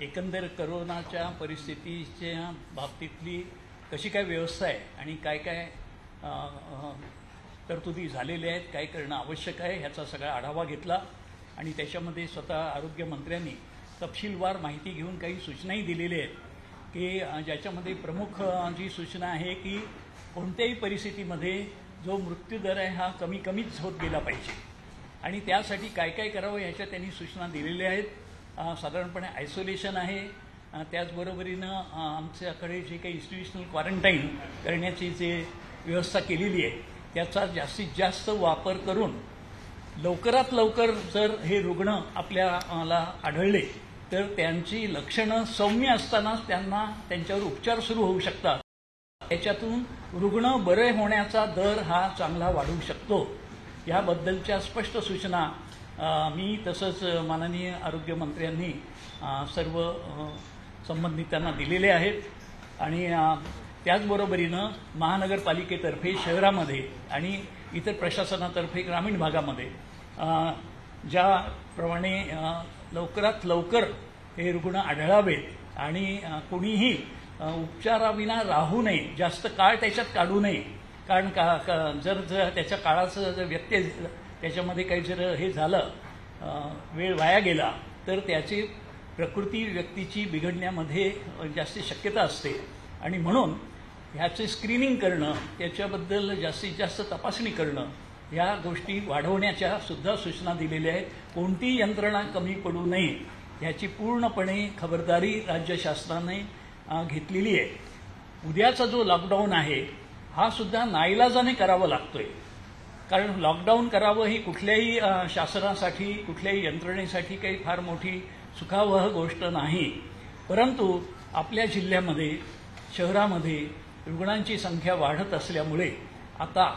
एकंदर कोरोनाच्या परिस्थितीच्या बाबतीतली कशी काय व्यवस्था आहे आणि काय काय तरतुदी झालेल्या आहेत, काय करणं आवश्यक आहे ह्याचा सगळा आढावा घेतला आणि त्याच्यामध्ये स्वतः आरोग्यमंत्र्यांनी तपशीलवार माहिती घेऊन काही सूचनाही दिलेल्या आहेत की ज्याच्यामध्ये प्रमुख जी सूचना आहे की कोणत्याही परिस्थितीमध्ये जो मृत्यूदर आहे हा कमीच होत गेला पाहिजे आणि त्यासाठी काय काय करावं ह्याच्या त्यांनी सूचना दिलेल्या आहेत. साधारणपणे आयसोलेशन आहे, त्याचबरोबरीनं आमच्याकडे जे काही इन्स्टिट्यूशनल क्वारंटाईन करण्याची जे व्यवस्था केलेली आहे त्याचा जास्तीत जास्त वापर करून लवकरात लवकर जर हे रुग्ण आपल्याला आढळले तर त्यांची लक्षणं सौम्य असतानाच त्यांच्यावर उपचार सुरू होऊ शकतात. त्याच्यातून रुग्ण बरे होण्याचा दर हा चांगला वाढू शकतो. याबद्दलच्या स्पष्ट सूचना मी तसंच माननीय आरोग्यमंत्र्यांनी सर्व संबंधितांना दिलेले आहेत आणि त्याचबरोबरीनं महानगरपालिकेतर्फे शहरामध्ये आणि इतर प्रशासनातर्फे ग्रामीण भागामध्ये ज्याप्रमाणे लवकरात लवकर हे रुग्ण आढळावेत आणि कुणीही उपचाराविना राहू नये, जास्त काळ त्याच्यात काढू नये. कारण जर त्याच्या काळाचं जर व्यत्यय त्याच्यामध्ये काही जर हे झालं, वेळ वाया गेला तर त्याची प्रकृती व्यक्तीची बिघडण्यामध्ये जास्ती शक्यता असते आणि म्हणून ह्याचे स्क्रीनिंग करणं, त्याच्याबद्दल जास्तीत जास्त तपासणी करणं ह्या गोष्टी वाढवण्याच्या सुद्धा सूचना दिलेल्या आहेत. कोणतीही यंत्रणा कमी पडू नये ह्याची पूर्णपणे खबरदारी राज्य शासनाने घेतलेली आहे. उद्याचा जो लॉकडाऊन आहे हा सुद्धा नाईलाजाने करावा लागतोय, कारण लॉकडाऊन करावं ही कुठल्याही शासनासाठी कुठल्याही यंत्रणेसाठी काही फार मोठी सुखावह गोष्ट नाही. परंतु आपल्या जिल्ह्यामध्ये शहरामध्ये रुग्णांची संख्या वाढत असल्यामुळे आता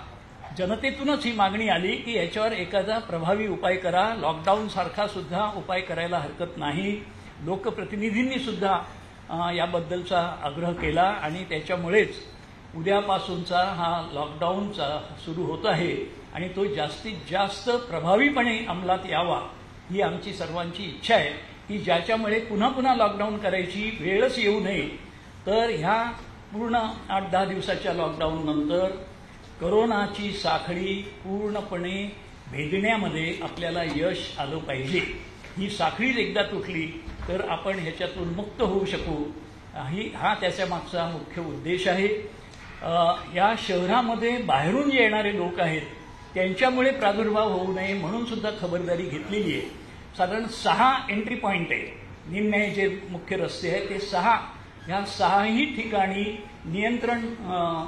जनतेतूनच ही मागणी आली की याच्यावर एखादा प्रभावी उपाय करा. लॉकडाऊनसारखा सुद्धा उपाय करायला हरकत नाही. लोकप्रतिनिधींनी सुद्धा याबद्दलचा आग्रह केला आणि त्याच्यामुळेच उद्यापासूनचा हा लॉकडाऊनचा सुरू होत आहे आणि तो जास्तीत जास्त प्रभावीपणे अंमलात यावा ही आमची सर्वांची इच्छा आहे की ज्याच्यामुळे पुन्हा पुन्हा लॉकडाऊन करायची वेळच येऊ नये. तर ह्या पूर्ण 8-10 दिवसाच्या लॉकडाऊन नंतर कोरोनाची साखळी पूर्णपणे भेदण्यामध्ये आपल्याला यश आलं पाहिजे. ही साखळीच एकदा तुटली तर आपण ह्याच्यातून मुक्त होऊ शकू, हा त्याच्या मागचा मुख्य उद्देश आहे. या शहरामध्ये बाहेरून जे येणारे लोक आहेत त्यांच्यामुळे प्रादुर्भाव होऊ नये म्हणून सुद्धा खबरदारी घेतलेली आहे. साधारण 6 एंट्री पॉईंट आहे. निम्मे जे मुख्य रस्ते आहेत ते 6, ह्या 6ही ठिकाणी नियंत्रण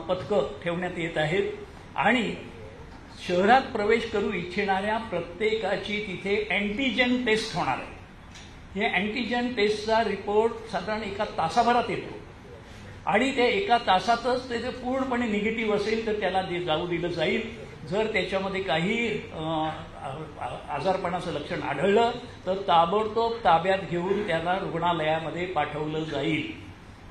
पथकं ठेवण्यात येत आहेत आणि शहरात प्रवेश करू इच्छिणाऱ्या प्रत्येकाची तिथे अँटीजेन टेस्ट होणार आहे. हे अँटीजेन टेस्टचा रिपोर्ट साधारण 1 तासाभरात येतो आणि त्या 1 तासातच ते जर पूर्णपणे निगेटिव्ह असेल तर त्याला जाऊ दिलं जाईल. जर त्याच्यामध्ये काही आजारपणाचं लक्षण आढळलं तर ताबडतोब ताब्यात घेऊन त्याला रुग्णालयामध्ये पाठवलं जाईल.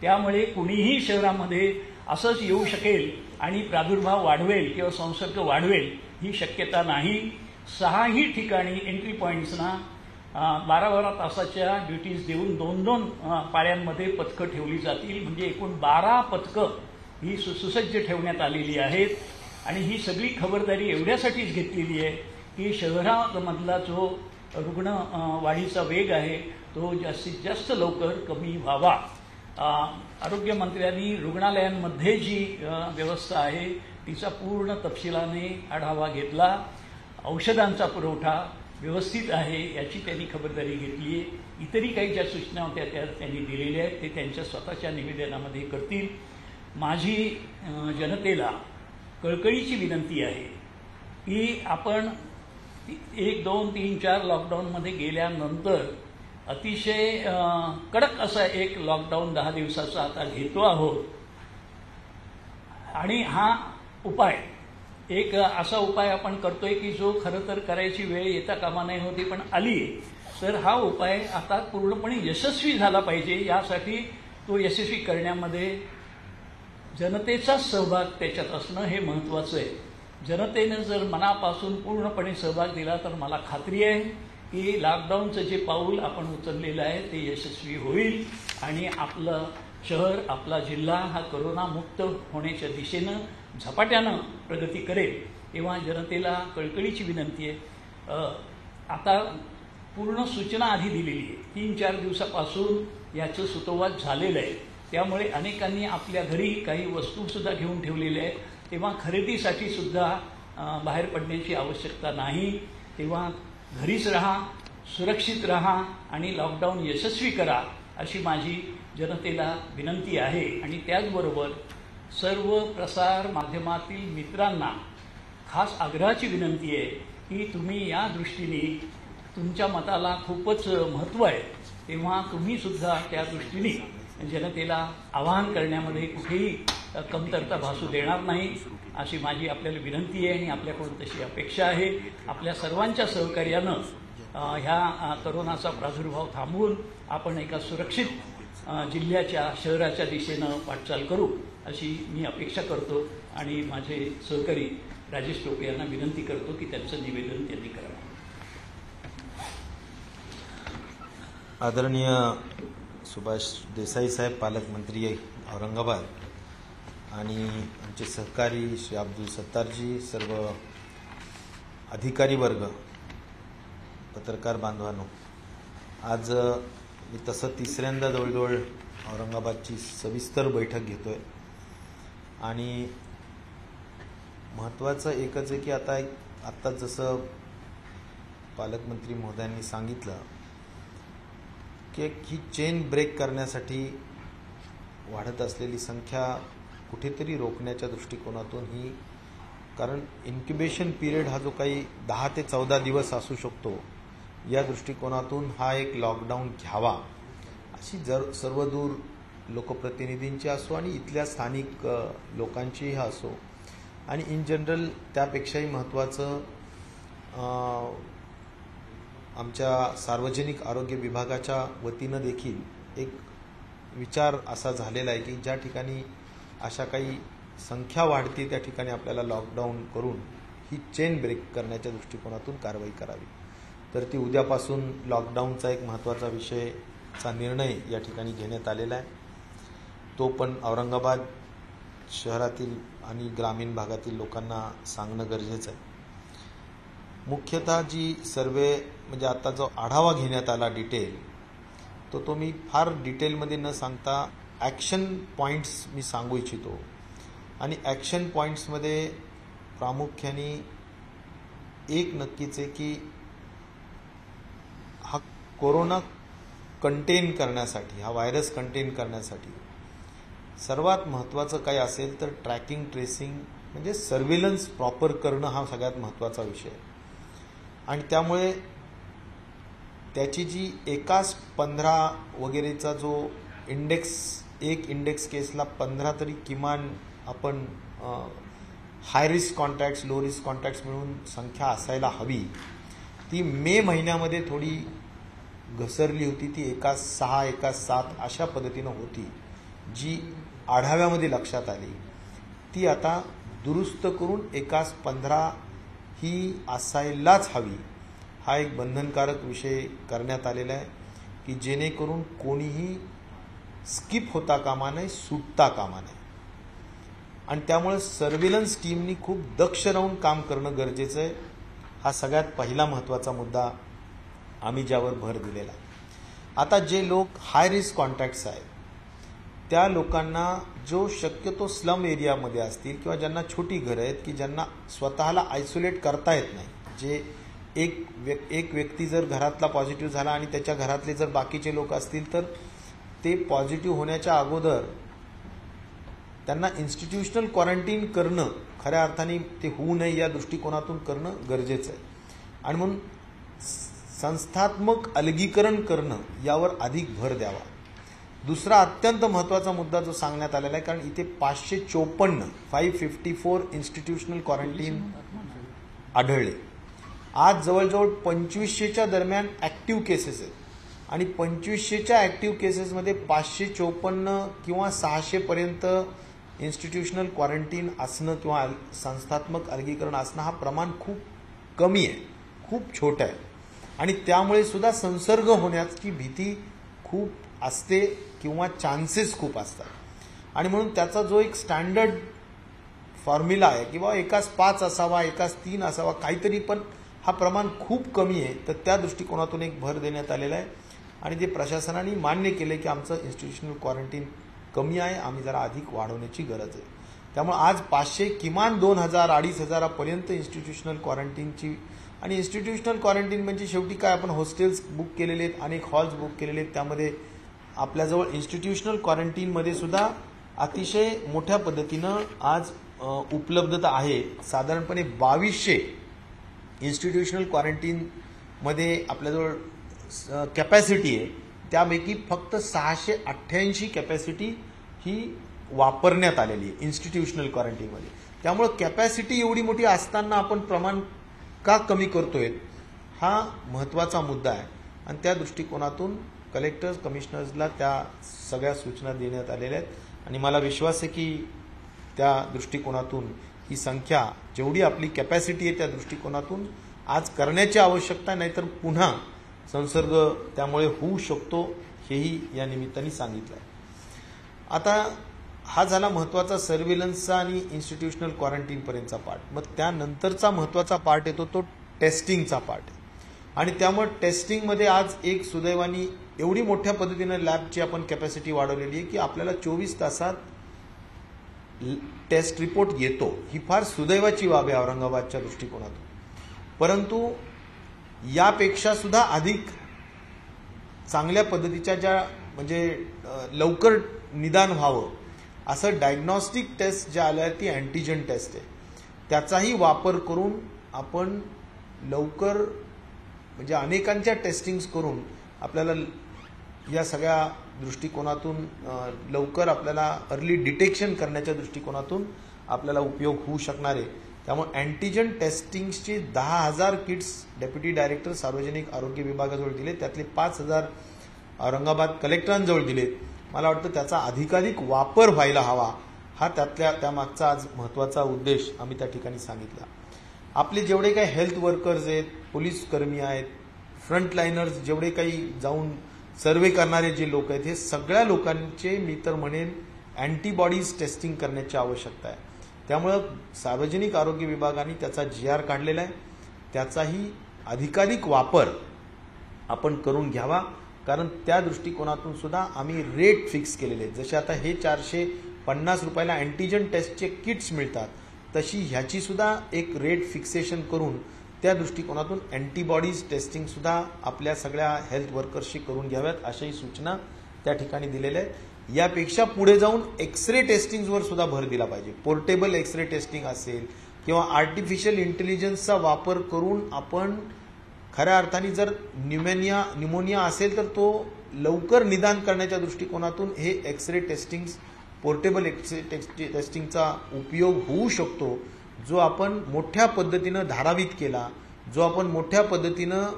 त्यामुळे कुणीही शहरामध्ये असंच येऊ शकेल आणि प्रादुर्भाव वाढवेल किंवा संसर्ग वाढवेल ही शक्यता नाही. 6ही ठिकाणी एंट्री पॉईंट्सना 12-12 तासाच्या ड्युटीज देऊन 2-2 पाळ्यांमध्ये पथकं ठेवली जातील. म्हणजे एकूण 12 पथकं ही सुसज्ज ठेवण्यात आलेली आहेत आणि ही सगळी खबरदारी एवढ्यासाठीच घेतलेली आहे की शहरामधला जो रुग्ण वाढीचा वेग आहे तो जास्तीत जास्त लवकर कमी व्हावा. आरोग्यमंत्र्यांनी रुग्णालयांमध्ये जी व्यवस्था आहे तिचा पूर्ण तपशिलाने आढावा घेतला. औषधांचा पुरवठा व्यवस्थित आहे याची त्यांनी खबरदारी घेतली आहे. इतरही काही ज्या सूचना होत्या त्या त्यांनी दिलेल्या आहेत ते त्यांच्या स्वतःच्या निवेदनामध्ये करतील. माझी जनतेला कळकळीची विनंती आहे की आपण 1, 2, 3, 4 लॉकडाऊनमध्ये गेल्यानंतर अतिशय कडक असा एक लॉकडाऊन 10 दिवसाचा आता घेतो आहोत आणि हा उपाय एक असा उपाय आपण करतोय की जो खरं तर करायची वेळ येता कामा नाही होती पण आली. तर हा उपाय आता पूर्णपणे यशस्वी झाला पाहिजे. यासाठी तो यशस्वी करण्यामध्ये जनतेचा सहभाग त्याच्यात असणं हे महत्त्वाचं आहे. जनतेनं जर मनापासून पूर्णपणे सहभाग दिला तर मला खात्री आहे की लॉकडाऊनचं जे पाऊल आपण उचललेलं आहे ते यशस्वी होईल आणि आपलं शहर, आपला जिल्हा हा करोनामुक्त होण्याच्या दिशेनं झपाट्यानं प्रगती करेल. तेव्हा जनतेला कळकळीची विनंती आहे, आता पूर्ण सूचना आधी दिलेली आहे. 3-4 दिवसापासून याचं सुतोवाच झालेलं आहे. त्यामुळे अनेकांनी आपल्या घरी काही वस्तूसुद्धा घेऊन ठेवलेल्या आहेत. तेव्हा खरेदीसाठी सुद्धा बाहेर पडण्याची आवश्यकता नाही. तेव्हा घरीच राहा, सुरक्षित राहा आणि लॉकडाऊन यशस्वी करा अशी माझी जनतेला विनंती आहे. आणि त्याचबरोबर सर्व प्रसार माध्यमातील मित्रांना खास आग्रहाची विनंती आहे की तुम्ही या दृष्टीने तुमच्या मताला खूपच महत्त्व आहे. तेव्हा तुम्ही सुद्धा त्या दृष्टीने जनतेला आवाहन करण्यामध्ये कुठेही कमतरता भासू देणार नाही अशी माझी आपल्याला विनंती आहे आणि आपल्याकडून तशी अपेक्षा आहे. आपल्या सर्वांच्या सहकार्यानं ह्या करोनाचा प्रादुर्भाव थांबवून आपण एका सुरक्षित जिल्ह्याच्या, शहराच्या दिशेनं वाटचाल करू अशी मी अपेक्षा करतो आणि माझे सहकारी राजेश टोपे यांना विनंती करतो की त्यांचं निवेदन त्यांनी करावं. आदरणीय सुभाष देसाई साहेब, पालकमंत्री औरंगाबाद, आणि आमचे सहकारी श्री अब्दुल सत्तारजी, सर्व अधिकारी वर्ग, पत्रकार बांधवांनो, आज मी तसं तिसऱ्यांदा जवळजवळ औरंगाबादची सविस्तर बैठक घेतोय आणि महत्त्वाचं एकच आहे की आता जसं पालकमंत्री महोदयांनी सांगितलं की ही चेन ब्रेक करण्यासाठी वाढत असलेली संख्या कुठेतरी रोखण्याच्या दृष्टिकोनातून ही, कारण इन्क्युबेशन पिरियड हा जो काही 10 ते 14 दिवस असू शकतो, या दृष्टिकोनातून हा एक लॉकडाऊन घ्यावा अशी सर्वदूर लोकप्रतिनिधींची असो आणि इथल्या स्थानिक लोकांचीही असो, आणि इन जनरल त्यापेक्षाही महत्त्वाचं आमच्या सार्वजनिक आरोग्य विभागाच्या वतीनं देखील एक विचार असा झालेला आहे की ज्या ठिकाणी अशा काही संख्या वाढते त्या ठिकाणी आपल्याला लॉकडाऊन करून ही चेन ब्रेक करण्याच्या दृष्टिकोनातून कारवाई करावी. तर ती उद्यापासून लॉकडाऊनचा एक महत्त्वाचा विषयचा निर्णय या ठिकाणी घेण्यात आलेला आहे. तो पण औरंगाबाद शहरातील आणि ग्रामीण भागातील लोकांना सांगणं गरजेचं आहे. मुख्यतः जी सर्वे म्हणजे आता जो आढावा घेण्यात आला डिटेल, तो मी फार डिटेलमध्ये न सांगता ॲक्शन पॉईंट्स मी सांगू इच्छितो. आणि ॲक्शन पॉईंट्समध्ये प्रामुख्याने एक नक्कीच आहे की हा कोरोना कंटेन करण्यासाठी, हा व्हायरस कंटेन करण्यासाठी सर्वात महत्त्वाचं काय असेल तर ट्रॅकिंग, ट्रेसिंग म्हणजे सर्व्हेलन्स प्रॉपर करणं हा सगळ्यात महत्त्वाचा विषय आहे. आणि त्यामुळे त्याची जी एकाच 15 वगैरेचा जो इंडेक्स, एक इंडेक्स केसला 15 तरी किमान आपण high risk contacts, low risk contacts मिळून संख्या असायला हवी, ती मे महिन्यामध्ये थोडी घसरली होती. ती एकाच 6, एकाच 7 अशा पद्धतीनं होती, जी आढाव्यामध्ये लक्षात आली. ती आता दुरुस्त करून एकाच 15 ही असायलाच हवी हा एक बंधनकारक विषय करण्यात आलेला आहे की जेणेकरून कोणीही स्किप होता कामा नये, सुटता कामा नये. आणि त्यामुळे सर्व्हेलन्स टीमनी खूप दक्ष राहून काम करणं गरजेचं आहे. हा सगळ्यात पहिला महत्त्वाचा मुद्दा आम्ही ज्यावर भर दिलेला आहे. आता जे लोक हाय रिस्क कॉन्टॅक्ट्स आहेत त्या लोकांना, जो शक्यतो स्लम एरियामध्ये असतील किंवा ज्यांना छोटी घरं आहेत की ज्यांना स्वतःला आयसोलेट करता येत नाही, जे एक व्यक्ती जर घरातला पॉझिटिव्ह झाला आणि त्याच्या घरातले जर बाकीचे लोक असतील तर ते पॉझिटिव्ह होण्याच्या अगोदर त्यांना इन्स्टिट्यूशनल क्वारंटीन करणं खऱ्या अर्थाने ते होऊ नये या दृष्टिकोनातून करणं गरजेचं आहे. आणि म्हणून संस्थात्मक अलगीकरण करणं यावर अधिक भर द्यावा. दुसरा अत्यंत महत्त्वाचा मुद्दा जो सांगण्यात आलेला आहे, कारण इथे 554 इन्स्टिट्यूशनल क्वारंटीन आढळले. आज जवळजवळ 2500च्या दरम्यान ॲक्टिव्ह केसेस आहेत आणि 2500च्या ॲक्टिव्ह केसेसमध्ये 554 किंवा 600पर्यंत इन्स्टिट्यूशनल क्वारंटीन असणं किंवा संस्थात्मक अलगीकरण असणं हा प्रमाण खूप कमी आहे, खूप छोटं आहे. आणि त्यामुळे सुद्धा संसर्ग होण्याची भीती खूप असते किंवा चान्सेस खूप असतात। आणि म्हणून त्याचा जो एक स्टँडर्ड फॉर्म्युला आहे की बाबा एकाच 5 असावा, एकाच 3 असावा, काहीतरी, पण हा प्रमाण खूप कमी आहे, तर त्या दृष्टिकोनातून एक भर देण्यात आलेला आहे। आणि जे प्रशासनाने मान्य केले की आमचं इन्स्टिट्यूशनल क्वारंटीन कमी आहे, आम्ही जरा अधिक वाढवण्याची गरज आहे। त्यामुळे आज 500 किमान 2000 2500 पर्यंत इन्स्टिट्यूशनल क्वारंटीनची, आणि इन्स्टिट्यूशनल क्वारंटीन म्हणजे शेवटी काय, आपण हॉस्टेल्स बुक केलेले आहेत, अनेक हॉल्स बुक केलेले आहेत, त्यामध्ये आपल्याजवळ इन्स्टिट्यूशनल क्वारंटीनमध्ये सुद्धा अतिशय मोठ्या पद्धतीनं आज उपलब्धता आहे। साधारणपणे 2200 इन्स्टिट्यूशनल क्वारंटीनमध्ये आपल्याजवळ कॅपॅसिटी आहे, त्यापैकी फक्त 688 कॅपॅसिटी ही वापरण्यात आलेली आहे इन्स्टिट्यूशनल क्वारंटीनमध्ये। त्यामुळे कॅपॅसिटी एवढी मोठी असताना आपण प्रमाण का कमी करतोय, हा महत्त्वाचा मुद्दा आहे। आणि त्या दृष्टिकोनातून कलेक्टर्स, कमिशनर्सला त्या सगळ्या सूचना देण्यात आलेल्या आहेत। आणि मला विश्वास आहे की त्या दृष्टिकोनातून ही संख्या, जेवढी आपली कॅपॅसिटी आहे त्या दृष्टिकोनातून आज करण्याची आवश्यकता, नाहीतर पुन्हा संसर्ग त्यामुळे होऊ शकतो, हेही या निमित्ताने सांगितलं आहे। आता हा झाला महत्त्वाचा सर्व्हिलन्सचा आणि इन्स्टिट्यूशनल क्वारंटीनपर्यंतचा पार्ट। मग त्यानंतरचा महत्त्वाचा पार्ट येतो तो टेस्टिंगचा पार्ट आहे। आणि त्यामुळे टेस्टिंगमध्ये आज एक सुदैवानी एवढी मोठ्या पद्धतीनं लॅबची आपण कॅपॅसिटी वाढवलेली आहे की आपल्याला 24 तासात टेस्ट रिपोर्ट येतो। ही फार सुदैवाची बाब आहे औरंगाबादच्या दृष्टिकोनातून। परंतु यापेक्षा सुद्धा अधिक चांगल्या पद्धतीच्या ज्या म्हणजे लवकर निदान व्हावं असं डायग्नॉस्टिक टेस्ट ज्या आल्या ती अँटीजन टेस्ट आहे, त्याचाही वापर करून आपण लवकर म्हणजे अनेकांच्या टेस्टिंग्स करून आपल्याला या सगळ्या दृष्टिकोनातून लवकर आपल्याला अर्ली डिटेक्शन करण्याच्या दृष्टिकोनातून आपल्याला उपयोग होऊ शकणार आहे। त्यामुळे अँटीजन टेस्टिंगचे 10,000 किट्स डेप्युटी डायरेक्टर सार्वजनिक आरोग्य विभागाजवळ दिले, त्यातले 5,000 औरंगाबाद कलेक्टरांजवळ दिले। मला वाटतं त्याचा अधिकाधिक वापर व्हायला हवा, हा त्यामागचा आज महत्त्वाचा उद्देश आम्ही त्या ठिकाणी सांगितला। आपले जेवढे काही हेल्थ वर्कर्स आहेत, पोलीस कर्मी आहेत, फ्रंटलाइनर्स, जेवढे काही जाऊन सर्वे करणारे जे लोक आहेत, हे सगळ्या लोकांचे मी तर म्हणेन अँटीबॉडीज टेस्टिंग करण्याची आवश्यकता आहे। त्यामुळं सार्वजनिक आरोग्य विभागाने त्याचा GR काढलेला आहे, त्याचाही अधिकाधिक वापर आपण करून घ्यावा। कारण त्या दृष्टिकोनातून सुद्धा आम्ही रेट फिक्स केलेले आहेत। जसे आता हे 450 रुपयाला अँटीजन टेस्टचे किट्स मिळतात, तशी ह्याची सुद्धा एक रेट फिक्सेशन करून त्या दृष्टिकोनातून अँटीबॉडीज टेस्टिंग सुद्धा आपल्या सगळ्या हेल्थ वर्कर्सशी करून घ्याव्यात, अशाही सूचना त्या ठिकाणी दिलेल्या आहेत। यापेक्षा पुढे जाऊन एक्सरे टेस्टिंगवर सुद्धा भर दिला पाहिजे। पोर्टेबल एक्सरे टेस्टिंग असेल किंवा आर्टिफिशियल इंटेलिजन्सचा वापर करून आपण खऱ्या अर्थाने जर न्यूमोनिया असेल तर तो लवकर निदान करण्याच्या दृष्टिकोनातून हे एक्सरे टेस्टिंग, पोर्टेबल एक्सरे टेस्टिंगचा उपयोग होऊ शकतो, जो आपण मोठ्या पद्धतीनं धारावीत केला, जो आपण मोठ्या पद्धतीनं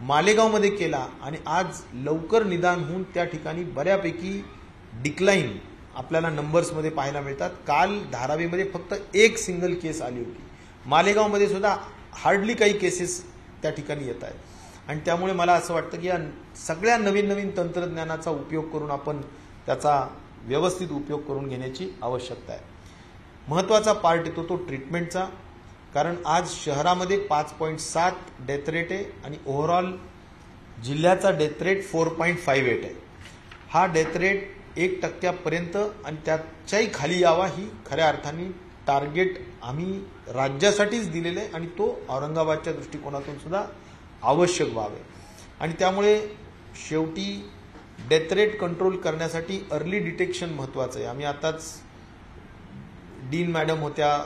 मालेगावमध्ये केला आणि आज लवकर निदान होऊन त्या ठिकाणी बऱ्यापैकी डिक्लाइन आपल्याला नंबर्समध्ये पाहायला मिळतात। काल धारावीमध्ये फक्त एक सिंगल केस आली होती, मालेगावमध्ये सुद्धा हार्डली काही केसेस त्या ठिकाणी येत आहेत। आणि त्यामुळे मला असं वाटतं की या सगळ्या नवीन नवीन तंत्रज्ञानाचा उपयोग करून आपण त्याचा व्यवस्थित उपयोग करून घेण्याची आवश्यकता आहे। महत्त्वाचा पार्ट येतो तो ट्रीटमेंटचा, कारण आज शहरामध्ये 5.7 डेथ रेट आहे आणि ओव्हरऑल जिल्ह्याचा डेथ रेट 4.58 आहे। हा डेथ रेट 1% आणि त्याच्याही खाली यावा ही खऱ्या अर्थाने टार्गेट आम्ही राज्यासाठीच दिलेलं आहे आणि तो औरंगाबादच्या दृष्टिकोनातून सुद्धा आवश्यक व्हावे। आणि त्यामुळे शेवटी डेथ रेट कंट्रोल करण्यासाठी अर्ली डिटेक्शन महत्त्वाचं आहे। आम्ही आताच डीन मॅडम होत्या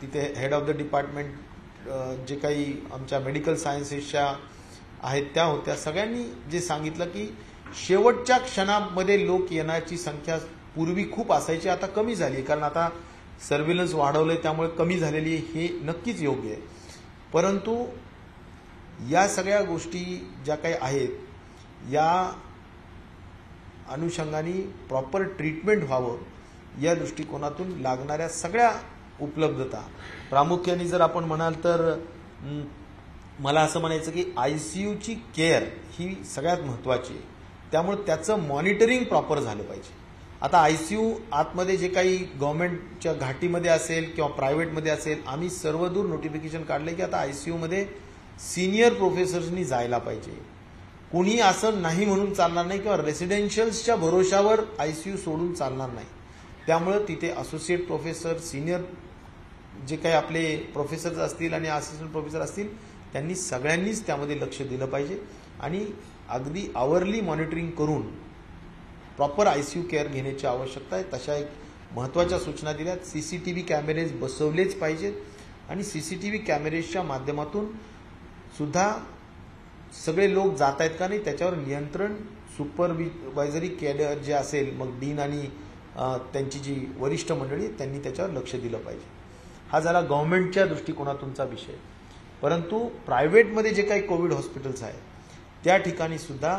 तिथे, हेड ऑफ द डिपार्टमेंट जे काही आमच्या मेडिकल सायन्सेसच्या आहेत त्या होत्या, सगळ्यांनी जे सांगितलं की शेवटच्या क्षणामध्ये लोक येण्याची संख्या पूर्वी खूप असायची, आता कमी झाली, कारण आता सर्व्हिलन्स वाढवलंय त्यामुळे कमी झालेली हे नक्कीच योग्य आहे। परंतु या सगळ्या गोष्टी ज्या काही आहेत या अनुषंगाने प्रॉपर ट्रीटमेंट व्हावं या दृष्टिकोनातून लागणाऱ्या सगळ्या उपलब्धता, प्रामुख्याने जर आपण म्हणाल तर मला असं म्हणायचं की आयसीयूची केअर ही सगळ्यात महत्त्वाची आहे, त्यामुळे त्याचं मॉनिटरिंग प्रॉपर झालं पाहिजे. आता आयसीयू आतमध्ये जे काही गव्हर्नमेंटच्या घाटीमध्ये असेल किंवा प्रायव्हेटमध्ये असेल, आम्ही सर्वदूर नोटिफिकेशन काढले की आता आयसीयूमध्ये सिनियर प्रोफेसर्सनी जायला पाहिजे. कुणी असं नाही म्हणून चालणार नाही किंवा रेसिडेन्शियल्सच्या भरोशावर आयसीयू सोडून चालणार नाही. त्यामुळे तिथे असोसिएट प्रोफेसर, सिनियर जे काही आपले प्रोफेसर्स असतील आणि असिस्टंट प्रोफेसर असतील, त्यांनी सगळ्यांनीच त्यामध्ये लक्ष दिलं पाहिजे आणि अगदी आवरली मॉनिटरिंग करून प्रॉपर आयसीयू केअर घेण्याची आवश्यकता आहे. तशा एक महत्त्वाच्या सूचना दिल्यात. सीसीटीव्ही कॅमेरेज बसवलेच पाहिजेत आणि सीसीटीव्ही कॅमेरेजच्या माध्यमातून सुद्धा सगळे लोक जात आहेत का नाही त्याच्यावर नियंत्रण सुपरवायझरी कॅडर जे असेल, मग डीन आणि त्यांची जी वरिष्ठ मंडळी त्यांनी त्याच्यावर लक्ष दिलं पाहिजे. हा झाला गव्हर्नमेंटच्या दृष्टिकोनातूनचा विषय. परंतु प्रायव्हेटमध्ये जे काही कोविड हॉस्पिटल्स आहेत त्या ठिकाणी सुद्धा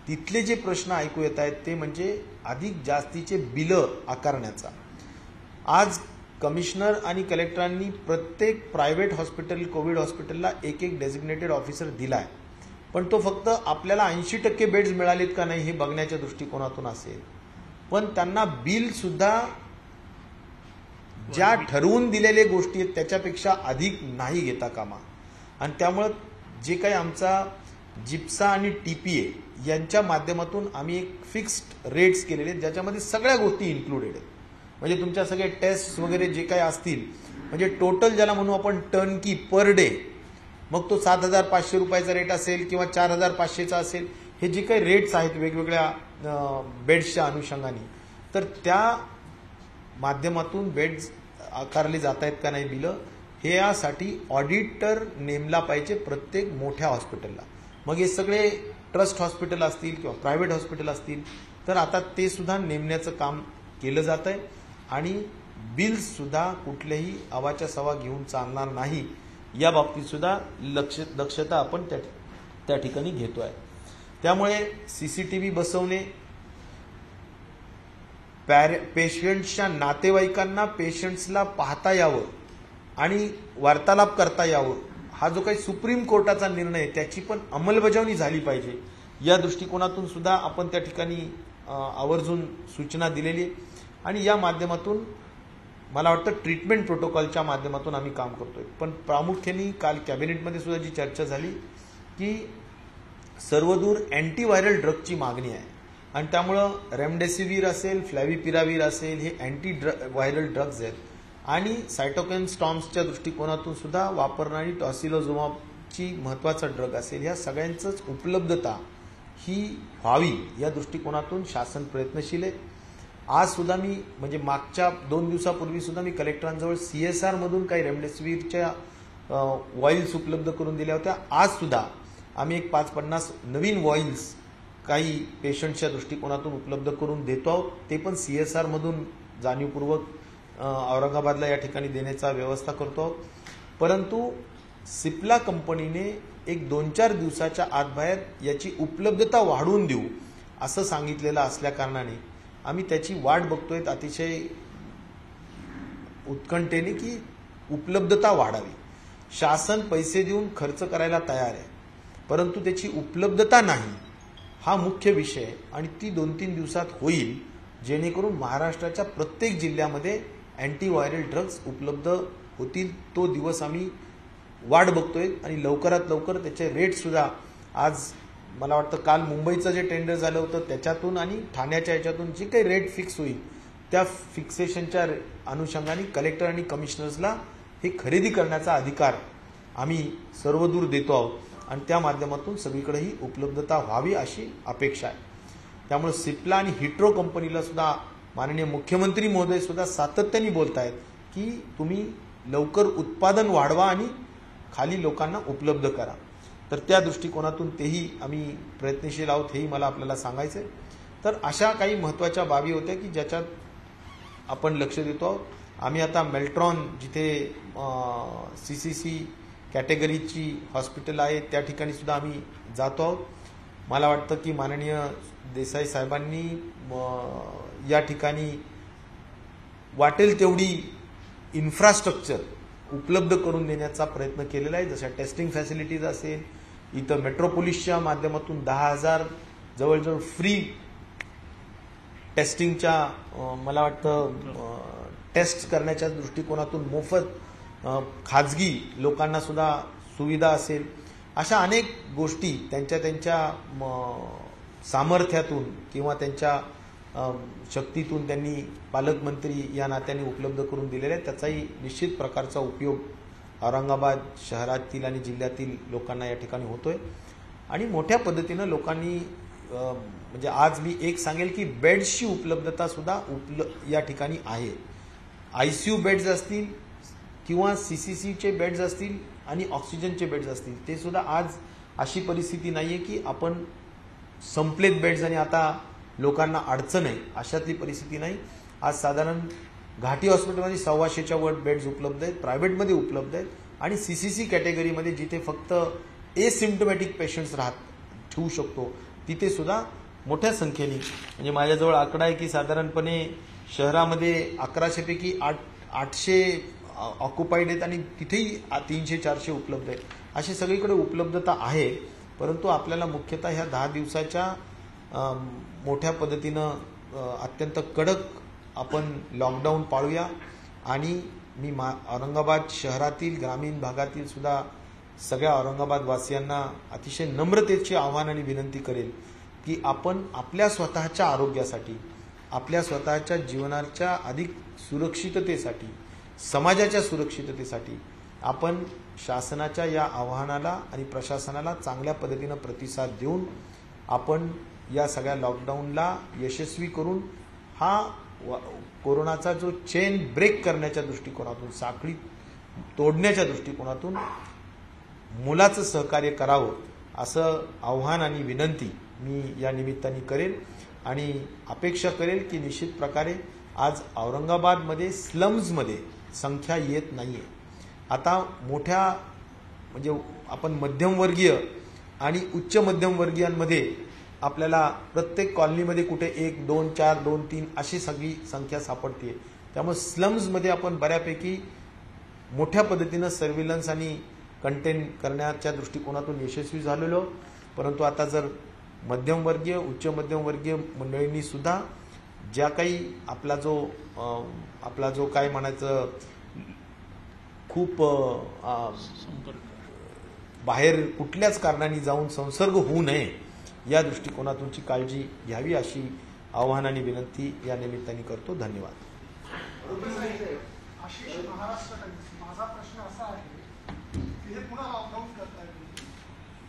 तिथले जे प्रश्न ऐकू येत आहेत ते म्हणजे अधिक जास्तीचे बिलं आकारण्याचा. आज कमिशनर आणि कलेक्टरांनी प्रत्येक प्रायव्हेट हॉस्पिटल, कोविड हॉस्पिटलला एक डेझिग्नेटेड ऑफिसर दिलाय, पण तो फक्त आपल्याला 80% बेड्स मिळालेत का नाही हे बघण्याच्या दृष्टिकोनातून असेल, पण त्यांना बिल सुद्धा ज्या ठरवून दिलेल्या गोष्टी आहेत त्याच्यापेक्षा अधिक नाही घेता कामा. आणि त्यामुळं जे काही आमचा जिप्सा आणि टीपीए यांच्या माध्यमातून आम्ही एक फिक्स्ड रेट्स केलेले आहेत ज्याच्यामध्ये सगळ्या गोष्टी इन्क्लुडेड आहेत. म्हणजे तुमच्या सगळे टेस्ट वगैरे जे काही असतील, म्हणजे टोटल ज्याला म्हणू आपण टर्नकी पर डे, मग तो 7,500 रुपयाचा रेट असेल किंवा 4,500चा असेल, हे जे काही रेट्स आहेत वेगवेगळ्या बेड्सच्या अनुषंगाने, तर त्या माध्यमातून बेड्स आकारले जात आहेत का नाही बिलं, हे यासाठी ऑडिटर नेमला पाहिजे प्रत्येक मोठ्या हॉस्पिटलला. मग हे सगळे ट्रस्ट हॉस्पिटल असतील किंवा प्रायव्हेट हॉस्पिटल असतील तर आता ते सुद्धा नेमण्याचं काम केलं जात आहे आणि बिल्स सुद्धा कुठलेही अवाच्या सवा घेऊन चालणार नाही या बाबतीत सुद्धा दक्षता आपण त्या ठिकाणी घेतोय. त्यामुळे सीसीटीव्ही बसवणे, पेशंट्सच्या नातेवाईकांना पेशंट्सला पाहता यावं आणि वार्तालाप करता यावं, हा जो काही सुप्रीम कोर्टाचा निर्णय आहे त्याची पण अंमलबजावणी झाली पाहिजे या दृष्टिकोनातून सुद्धा आपण त्या ठिकाणी आवर्जून सूचना दिलेली आहे. आणि या माध्यमातून मला वाटतं ट्रीटमेंट प्रोटोकॉलच्या माध्यमातून आम्ही काम करतोय. पण प्रामुख्याने काल कॅबिनेटमध्ये सुद्धा जी चर्चा झाली की सर्वदूर अँटीव्हायरल ड्रगची मागणी आहे आणि त्यामुळं रेमडेसिवीर असेल, फ्लॅव्हिपिरावीर असेल, हे व्हायरल ड्रग्ज आहेत आणि सायटोकाईन स्टॉर्म्सच्या दृष्टिकोनातून सुद्धा वापरणारी टॉसिलोझुमाबची महत्त्वाचा ड्रग असेल, ह्या सगळ्यांचंच उपलब्धता ही व्हावी या दृष्टिकोनातून शासन प्रयत्नशील आहे. आज सुद्धा मी म्हणजे मागच्या 2 दिवसापूर्वी सुद्धा मी कलेक्टरांजवळ CSR मधून काही रेमडेसिवीरच्या वॉइल्स उपलब्ध करून दिल्या होत्या. आज सुद्धा आम्ही एक 550 नवीन वॉइल्स काही पेशंटच्या दृष्टिकोनातून उपलब्ध करून देतो आहोत. ते पण CSR मधून जाणीवपूर्वक औरंगाबादला या ठिकाणी देण्याचा व्यवस्था करतो आहोत. परंतु सिप्ला कंपनीने एक 2-4 दिवसाच्या आत बाहेर याची उपलब्धता वाढवून देऊ असं सांगितलेलं असल्या कारणाने आम्ही त्याची वाट बघतोय अतिशय उत्कंठेने की उपलब्धता वाढावी. शासन पैसे देऊन खर्च करायला तयार आहे, परंतु त्याची उपलब्धता नाही हा मुख्य विषय आहे आणि ती 2-3 दिवसात होईल, जेणेकरून महाराष्ट्राच्या प्रत्येक जिल्ह्यामध्ये अँटीव्हायरल ड्रग्ज उपलब्ध होतील. तो दिवस आम्ही वाट बघतोय आणि लवकरात लवकर त्याचे रेट सुद्धा, आज मला वाटतं काल मुंबईचं जे टेंडर झालं होतं त्याच्यातून आणि ठाण्याच्या याच्यातून जे काही रेट फिक्स होईल त्या फिक्सेशनच्या अनुषंगाने कलेक्टर आणि कमिशनर्सला हे खरेदी करण्याचा अधिकार आम्ही सर्वदूर देतो आहोत आणि त्या माध्यमातून सगळीकडे ही उपलब्धता व्हावी अशी अपेक्षा आहे. त्यामुळे सिप्ला आणि हिट्रो कंपनीला सुद्धा माननीय मुख्यमंत्री महोदय सुद्धा सातत्याने बोलत आहेत की तुम्ही लवकर उत्पादन वाढवा आणि खाली लोकांना उपलब्ध करा. तर त्या दृष्टिकोनातून तेही आम्ही प्रयत्नशील आहोत, हेही मला आपल्याला सांगायचं आहे. तर अशा काही महत्त्वाच्या बाबी होत्या की ज्याच्यात आपण लक्ष देतो आहोत. आम्ही आता मेल्ट्रॉन जिथे CCC कॅटेगरीची हॉस्पिटल आहे त्या ठिकाणी सुद्धा आम्ही जातो आहोत. मला वाटतं की माननीय देसाई साहेबांनी या ठिकाणी वाटेल तेवढी इन्फ्रास्ट्रक्चर उपलब्ध करून देण्याचा प्रयत्न केलेला आहे. जशा टेस्टिंग फॅसिलिटीज असेल, इथं मेट्रोपोलिसच्या माध्यमातून 10,000 जवळजवळ फ्री टेस्टिंगच्या मला वाटतं टेस्ट करण्याच्या दृष्टिकोनातून मोफत खाजगी लोकांना सुद्धा सुविधा असेल, अशा अनेक गोष्टी त्यांच्या सामर्थ्यातून किंवा त्यांच्या शक्तीतून त्यांनी पालकमंत्री या नात्याने उपलब्ध करून दिलेल्या आहेत. त्याचाही निश्चित प्रकारचा उपयोग औरंगाबाद शहरातील आणि जिल्ह्यातील लोकांना या ठिकाणी होतोय. आणि मोठ्या पद्धतीनं लोकांनी म्हणजे आज मी एक सांगेल की बेड्सची उपलब्धता सुद्धा या ठिकाणी आहे. ICU बेड्स असतील किंवा CCCचे बेड्स असतील आणि ऑक्सिजनचे बेड्स असतील, ते सुद्धा आज अशी परिस्थिती नाहीये की आपण संपलेत बेड्स आणि आता लोकांना अडचण आहे, अशातली परिस्थिती नाही. आज साधारण घाटी हॉस्पिटलमध्ये 125च्या वर बेड्स उपलब्ध आहेत, प्रायव्हेटमध्ये उपलब्ध आहेत आणि CCC कॅटेगरीमध्ये जिथे फक्त एसिम्प्टोमॅटिक पेशंट्स ठेवू शकतो तिथे सुद्धा मोठ्या संख्येने, म्हणजे माझ्याजवळ आकडा आहे की साधारणपणे शहरामध्ये 1100 पैकी 800 ऑक्युपाईड आहेत आणि तिथेही 300-400 उपलब्ध आहेत. अशी सगळीकडे उपलब्धता आहे. परंतु आपल्याला मुख्यतः ह्या 10 दिवसाच्या मोठ्या पद्धतीनं अत्यंत कडक आपण लॉकडाऊन पाळूया. आणि मी औरंगाबाद शहरातील ग्रामीण भागातील सुद्धा सगळ्या औरंगाबाद वासियांना अतिशय नम्रतेची आव्हान आणि विनंती करेल की आपण आपल्या स्वतःच्या आरोग्यासाठी, आपल्या स्वतःच्या जीवनाच्या अधिक सुरक्षिततेसाठी, समाजाच्या सुरक्षिततेसाठी आपण शासनाच्या या आव्हानाला आणि प्रशासनाला चांगल्या पद्धतीनं प्रतिसाद देऊन आपण या सगळ्या लॉकडाऊनला यशस्वी करून हा कोरोनाचा जो चेन ब्रेक करण्याच्या दृष्टिकोनातून, साखळी तोडण्याच्या दृष्टिकोनातून मुलाचं सहकार्य करावं, असं आव्हान आणि विनंती मी या निमित्ताने करेल. आणि अपेक्षा करेल की निश्चित प्रकारे आज औरंगाबादमध्ये स्लम्समध्ये संख्या येत नाहीये. आता मोठ्या म्हणजे आपण मध्यमवर्गीय आणि उच्च मध्यमवर्गीयांमध्ये आपल्याला प्रत्येक कॉलनीमध्ये कुठे 1, 2, 4, 2, 3 अशी सगळी संख्या सापडते. त्यामुळे स्लम्समध्ये आपण बऱ्यापैकी मोठ्या पद्धतीनं सर्व्हिलन्स आणि कंटेन करण्याच्या दृष्टिकोनातून यशस्वी झालेलो. परंतु आता जर मध्यमवर्गीय, उच्च मध्यमवर्गीय मंडळींनी सुद्धा ज्या काही आपला जो काय म्हणायचं खूप बाहेर कुठल्याच कारणाने जाऊन संसर्ग होऊ नये या दृष्टिकोनातूनची काळजी घ्यावी, अशी आव्हान आणि विनंती या निमित्ताने करतो. धन्यवाद. आशिष, महाराष्ट्र टाइम्स. माझा प्रश्न असा आहे की हे पुन्हा लॉकडाऊन करताय.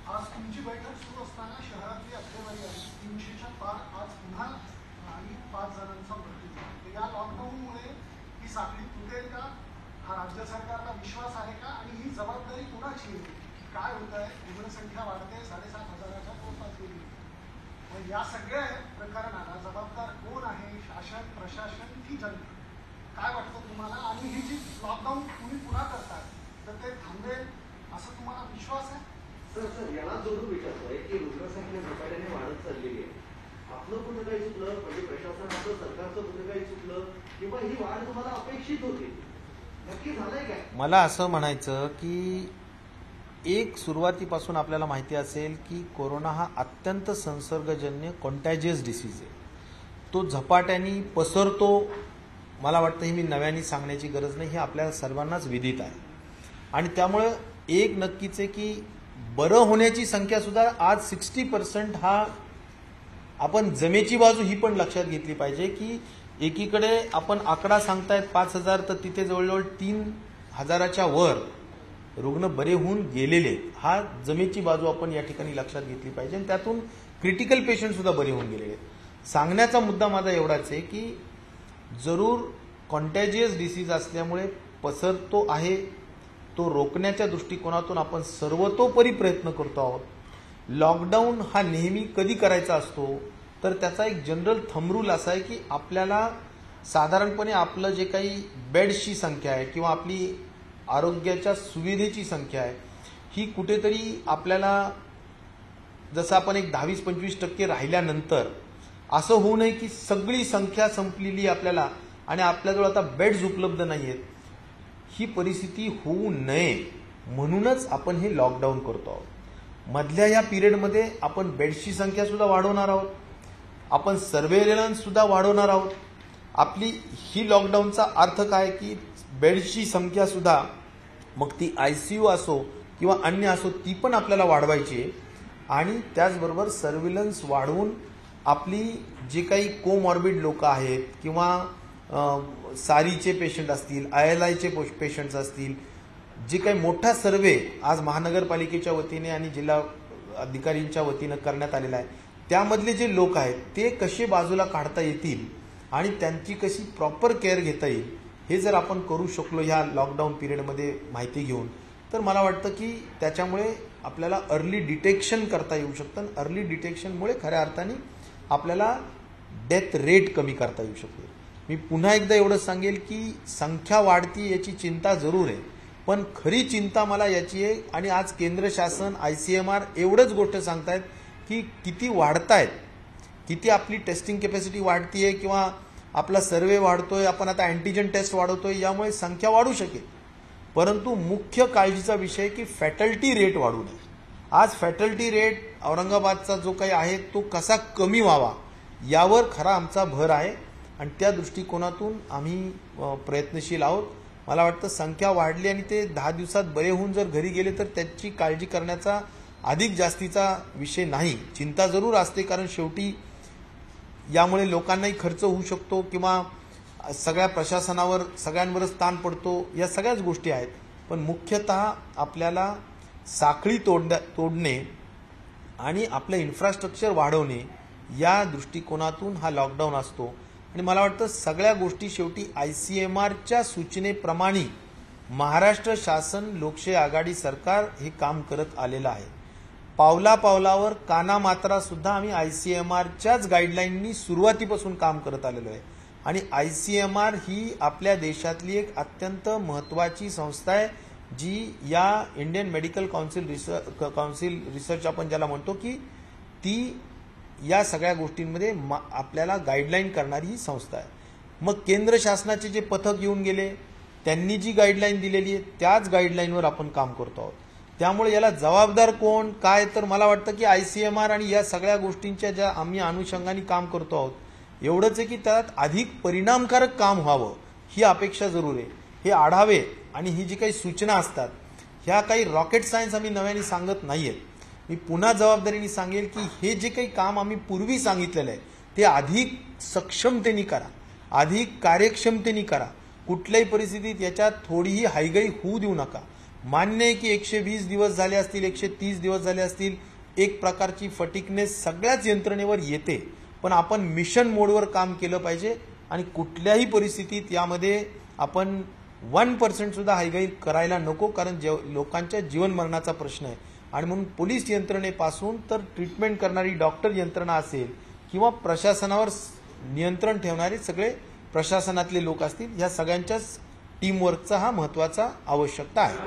आज तुमची बैठक सुरू असताना शहरातली आकडेवारी आहे 300च्या पार आज पुन्हा आणि 5 जणांचा मृत्यू झाला. तर या लॉकडाऊनमुळे ही साखळी तुटेल का? हा राज्य सरकारला विश्वास आहे का? आणि ही जबाबदारी कुणाची आहे? काय होत आहे? रुग्णसंख्या वाढते, 7,500च्या पोटात गेली. मग या सगळ्या प्रकरणाला जबाबदार कोण आहे? शासन, प्रशासन की जनता? काय वाटतं तुम्हाला? आणि ही जी लॉकडाऊन तुम्ही पुन्हा करताय तर ते थांबेल असं तुम्हाला विश्वास आहे? सर याला जोडून विचारतोय की रुग्णसंख्या झपाट्याने वाढत चाललेली आहे. आपलं कुठं काही चुकलं, म्हणजे प्रशासनाचं, सरकारचं कुठं काही चुकलं, किंवा ही वाढ तुम्हाला अपेक्षित होती, नक्की झालंय काय? मला असं म्हणायचं की एक सुरुवातीपासून आपल्याला माहिती असेल की कोरोना हा अत्यंत संसर्गजन्य कॉन्टॅजियस डिसीज आहे. तो झपाट्याने पसरतो. मला वाटतं ही मी नव्याने सांगण्याची गरज नाही, हे आपल्या सर्वांनाच विदित आहे. आणि त्यामुळं एक नक्कीच आहे की बरं होण्याची संख्या सुद्धा आज 60% हा आपण जमेची बाजू ही पण लक्षात घेतली पाहिजे की एकीकडे आपण आकडा सांगतायत 5,000 तर तिथे जवळजवळ 3,000च्या वर रुग्ण बरे होऊन गेलेले. हा जमेची बाजू आपण या ठिकाणी लक्षात घेतली पाहिजे. आणि त्यातून क्रिटिकल पेशंट सुद्धा बरे होऊन गेलेले. सांगण्याचा मुद्दा माझा एवढाच आहे की जरूर कॉन्टॅजियस डिसीज असल्यामुळे पसरतो आहे, तो रोखण्याच्या दृष्टिकोनातून आपण सर्वतोपरी प्रयत्न करतो आहोत. लॉकडाऊन हा नेहमी कधी करायचा असतो तर त्याचा एक जनरल थंब रूल असा आहे की आपल्याला साधारणपणे आपलं जे काही बेड्सची संख्या आहे किंवा आपली आरोग्याच्या सुविधेची संख्या आहे ही कुठेतरी आपल्याला जसं आपण एक 10-20% राहिल्यानंतर असं होऊ नये की सगळी संख्या संपलेली आपल्याला आणि आपल्याजवळ आता बेड्स उपलब्ध नाही आहेत. ही परिस्थिती होऊ नये म्हणूनच आपण हे लॉकडाऊन करतो आहोत. मधल्या या पिरियडमध्ये आपण बेड्सची संख्या सुद्धा वाढवणार आहोत, आपण सर्वेलन्स सुद्धा वाढवणार आहोत. आपली ही लॉकडाऊनचा अर्थ काय की बेड्सची संख्या सुद्धा मग ती ICU असो किंवा अन्य असो ती पण आपल्याला वाढवायची आहे. आणि त्याचबरोबर सर्व्हिलन्स वाढवून आपली जे काही कोमॉर्बिड लोक आहेत किंवा सारीचे पेशंट असतील, ILIचे पेशंट्स असतील, जे काही मोठा सर्वे आज महानगरपालिकेच्या वतीने आणि जिल्हा अधिकाऱ्यांच्या वतीनं करण्यात आलेला आहे, त्यामधले जे लोक आहेत ते कसे बाजूला काढता येतील आणि त्यांची कशी प्रॉपर केअर घेता येईल हे जर आपण करू शकलो ह्या लॉकडाऊन पिरियडमध्ये माहिती घेऊन, तर मला वाटतं की त्याच्यामुळे आपल्याला अर्ली डिटेक्शन करता येऊ शकतं आणि अर्ली डिटेक्शनमुळे खऱ्या अर्थाने आपल्याला डेथ रेट कमी करता येऊ शकते. मी पुन्हा एकदा एवढं सांगेल की संख्या वाढती याची चिंता जरूर आहे, पण खरी चिंता मला याची आहे. आणि आज केंद्र शासन ICMR एवढंच गोष्ट सांगतायत की किती वाढतायत, किती आपली टेस्टिंग कॅपॅसिटी वाढतीये किंवा आपला सर्वे वाढतोय, आपण आता अँटीजन टेस्ट वाढवतोय, यामुळे संख्या वाढू शकेल. परंतु मुख्य काळजीचा विषय की फॅटल्टी रेट वाढू नये. आज फॅटल्टी रेट औरंगाबादचा जो काही आहे तो कसा कमी व्हावा यावर खरा आमचा भर आहे आणि त्या दृष्टिकोनातून आम्ही प्रयत्नशील आहोत. मला वाटतं संख्या वाढली आणि ते 10 दिवसात बरे होऊन जर घरी गेले तर त्याची काळजी करण्याचा अधिक जास्तीचा विषय नाही. चिंता जरूर असते, कारण शेवटी यामुळे लोकांनाही खर्च होऊ शकतो किंवा सगळ्या प्रशासनावर सगळ्यांवरच ताण पडतो, या सगळ्याच गोष्टी आहेत. पण मुख्यतः आपल्याला साखळी तोडणे आणि आपलं इन्फ्रास्ट्रक्चर वाढवणे या दृष्टिकोनातून हा लॉकडाऊन असतो. आणि मला वाटतं सगळ्या गोष्टी शेवटी ICMRच्या सूचनेप्रमाणे महाराष्ट्र शासन लोकशाही आघाडी सरकार हे काम करत आलेलं आहे. पावला पावलावर कानामात्रा सुद्धा आम्ही ICMRच्याच गाईडलाईननी सुरुवातीपासून काम करत आलेलो आहे. आणि ICMR ही आपल्या देशातली एक अत्यंत महत्वाची संस्था आहे, जी या इंडियन मेडिकल काउन्सिल रिसर्च आपण ज्याला म्हणतो की ती या सगळ्या गोष्टींमध्ये आपल्याला गाईडलाईन करणारी ही संस्था आहे. मग केंद्र शासनाचे जे पथक येऊन गेले त्यांनी जी गाईडलाईन दिलेली आहे त्याच गाईडलाईनवर आपण काम करतो आहोत. त्यामुळे याला जबाबदार कोण काय, तर मला वाटतं की ICMR आणि या सगळ्या गोष्टींच्या ज्या आम्ही अनुषंगाने काम करतो आहोत, एवढंच आहे की त्यात अधिक परिणामकारक काम व्हावं ही अपेक्षा जरूर आहे. हे आढावे आणि ही जी काही सूचना असतात ह्या काही रॉकेट सायन्स आम्ही नव्याने सांगत नाहीयेत. मी पुन्हा जबाबदारीने सांगेल की हे जे काही काम आम्ही पूर्वी सांगितलेलं आहे ते अधिक सक्षमतेने करा, अधिक कार्यक्षमतेने करा. कुठल्याही परिस्थितीत याच्यात थोडीही हायगई होऊ देऊ नका. मान्य आहे की 120 दिवस झाले असतील, 130 दिवस झाले असतील, एक प्रकारची फटिकनेस सगळ्याच यंत्रणेवर येते, पण आपण मिशन मोडवर काम केलं पाहिजे आणि कुठल्याही परिस्थितीत यामध्ये आपण 1% सुद्धा हायगाई करायला नको, कारण लोकांच्या जीवन मरणाचा प्रश्न आहे. आणि म्हणून पोलीस यंत्रणेपासून तर ट्रीटमेंट करणारी डॉक्टर यंत्रणा असेल किंवा प्रशासनावर नियंत्रण ठेवणारे सगळे प्रशासनातले लोक असतील, या सगळ्यांच्याच टीमवर्कचा हा महत्वाचा आवश्यकता आहे.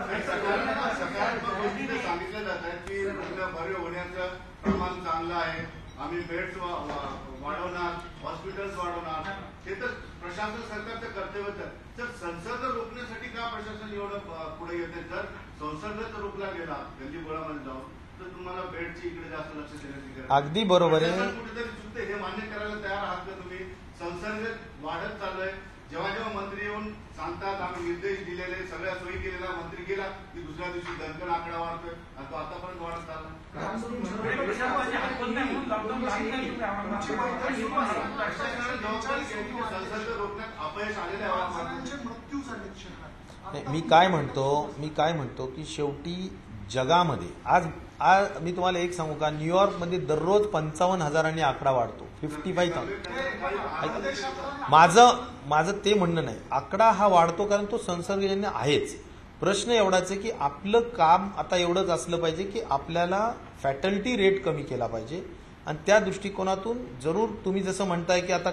सांगितलं जात आहे की बरे होण्याचं प्रमाण चांगलं आहे, आम्ही बेड्स वाढवणार, हॉस्पिटल्स वाढवणार, हे तर प्रशासन सरकारचं कर्तव्यच आहे. तर संसर्ग रोखण्यासाठी का प्रशासन एवढं पुढे येते? जर संसर्ग तर रोखला गेला गल्लीबोळामध्ये जाऊन, तर तुम्हाला बेडची इकडे जास्त लक्ष देण्याची गरज. अगदी बरोबर आहे. कुठेतरी चुकते हे मान्य करायला तयार आहात का तुम्ही? संसर्ग वाढत चाललंय, जेव्हा जेव्हा मंत्री येऊन सांगतात आम्ही निर्देश दिलेले, सगळ्या सोयी केलेला, मंत्री गेला की दुसऱ्या दिवशी दणकन आकडा वाढतोय आणि तो आतापर्यंत वाढत चालला. संसर्ग रोखण्यात अपयश आलेले मृत्यू झाले. मी काय म्हणतो की शेवटी जगामध्ये आज मी तुम्हाला एक सांगू का, न्यूयॉर्कमध्ये दररोज 55,000 आकडा वाढतो, 55,000. माझं ते म्हणणं नाही, आकडा हा वाढतो कारण तो संसर्गजन्य आहेच. प्रश्न एवढाच आहे की आपलं काम आता एवढंच असलं पाहिजे की आपल्याला फॅटल्टी रेट कमी केला पाहिजे. आणि त्या दृष्टिकोनातून जरूर तुम्ही जसं म्हणताय की आता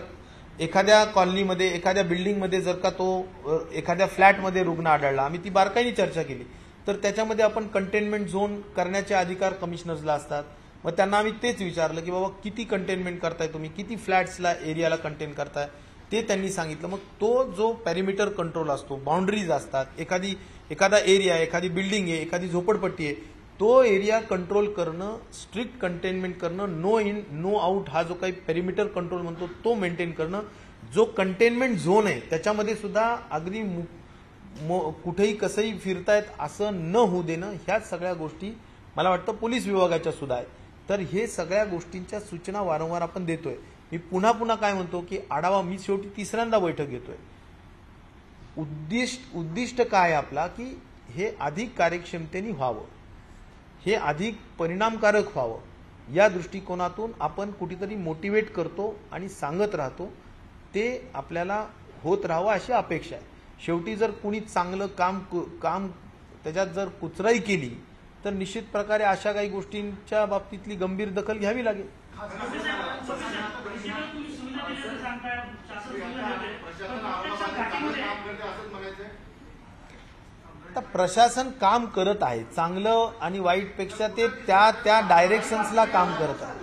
एखाद्या कॉलनीमध्ये, एखाद्या बिल्डिंगमध्ये जर का तो एखाद्या फ्लॅटमध्ये रुग्ण आढळला, आम्ही ती बारकाईने चर्चा केली, तर त्याच्यामध्ये आपण कंटेनमेंट झोन करण्याचे अधिकार कमिशनर्सला असतात. मग त्यांना आम्ही तेच विचारलं की बाबा किती कंटेनमेंट करताय तुम्ही, किती फ्लॅट्सला एरियाला कंटेन करताय. ते त्यांनी सांगितलं. मग तो जो पॅरिमीटर कंट्रोल असतो, बाउंड्रीज असतात, एखादा एरिया, एखादी बिल्डिंग आहे, एखादी झोपडपट्टी आहे, तो एरिया कंट्रोल करणं, स्ट्रिक्ट कंटेनमेंट करणं, नो इन नो आउट हा जो काही पॅरिमीटर कंट्रोल म्हणतो तो मेंटेन करणं, जो कंटेनमेंट झोन आहे त्याच्यामध्ये सुद्धा अगदी कुठेही कसंही फिरतायत असं न होऊ देणं, ह्या सगळ्या गोष्टी मला वाटतं पोलीस विभागाच्या सुद्धा आहेत. तर हे सगळ्या गोष्टींच्या सूचना वारंवार आपण देतोय. मी पुन्हा पुन्हा काय म्हणतो की आढावा, मी शेवटी तिसऱ्यांदा बैठक घेतोय. उद्दिष्ट काय आपला की हे अधिक कार्यक्षमतेने व्हावं, हे अधिक परिणामकारक व्हावं, या दृष्टिकोनातून आपण कुठेतरी मोटिवेट करतो आणि सांगत राहतो. ते आपल्याला होत राहावं अशी अपेक्षा आहे. शेवटी जर कुणी चांगलं काम त्याच्यात जर कुचराई केली तर निश्चित प्रकारे अशा काही गोष्टींच्या बाबतीतली गंभीर दखल घ्यावी लागेल. आता प्रशासन काम करत आहे, चांगलं आणि वाईट पेक्षा ते त्या डायरेक्शन्सला काम करत आहे.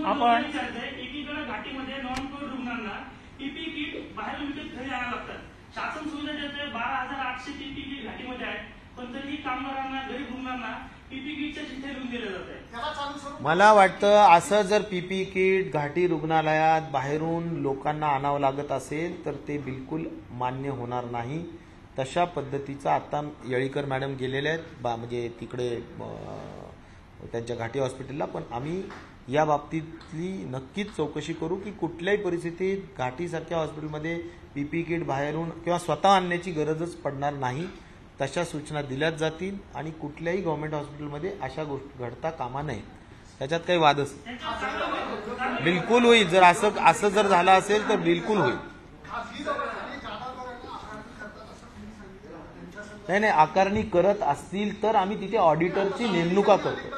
आपण एकीकडे घाटीमध्ये नॉन कोविड रुग्णांना पीपी किट बाहेर विकत घरी आणावं लागतात. शासन सुविधा देते 12,800 पीपी किट घाटीमध्ये आहेत, पण तरीही कामगारांना गरीब रुग्णांना पीपी किटच्या चिठ्ठ्या लिहून दिल्या जात आहे. मला वाटतं असं जर पीपी किट घाटी रुग्णालयात बाहेरून लोकांना आणावं लागत असेल तर ते बिलकुल मान्य होणार नाही. तशा पद्धतीचा आता येळीकर मॅडम गेलेल्या आहेत म्हणजे तिकडे त्यांच्या घाटी हॉस्पिटलला, पण आम्ही या बाबतीतली नक्कीच चौकशी करू की कुठल्याही परिस्थितीत घाटीसारख्या हॉस्पिटलमध्ये पीपी किट बाहेरून किंवा स्वतः आणण्याची गरजच पडणार नाही. तशा सूचना दिल्याच जातील आणि कुठल्याही गव्हर्नमेंट हॉस्पिटलमध्ये अशा गोष्टी घडता कामा नये. त्याच्यात काही वादच बिलकुल होईल. जर असं जर झालं असेल तर बिलकुल होईल. नाही, आकारणी करत असतील तर आम्ही तिथे ऑडिटरची नेमणुका करतो.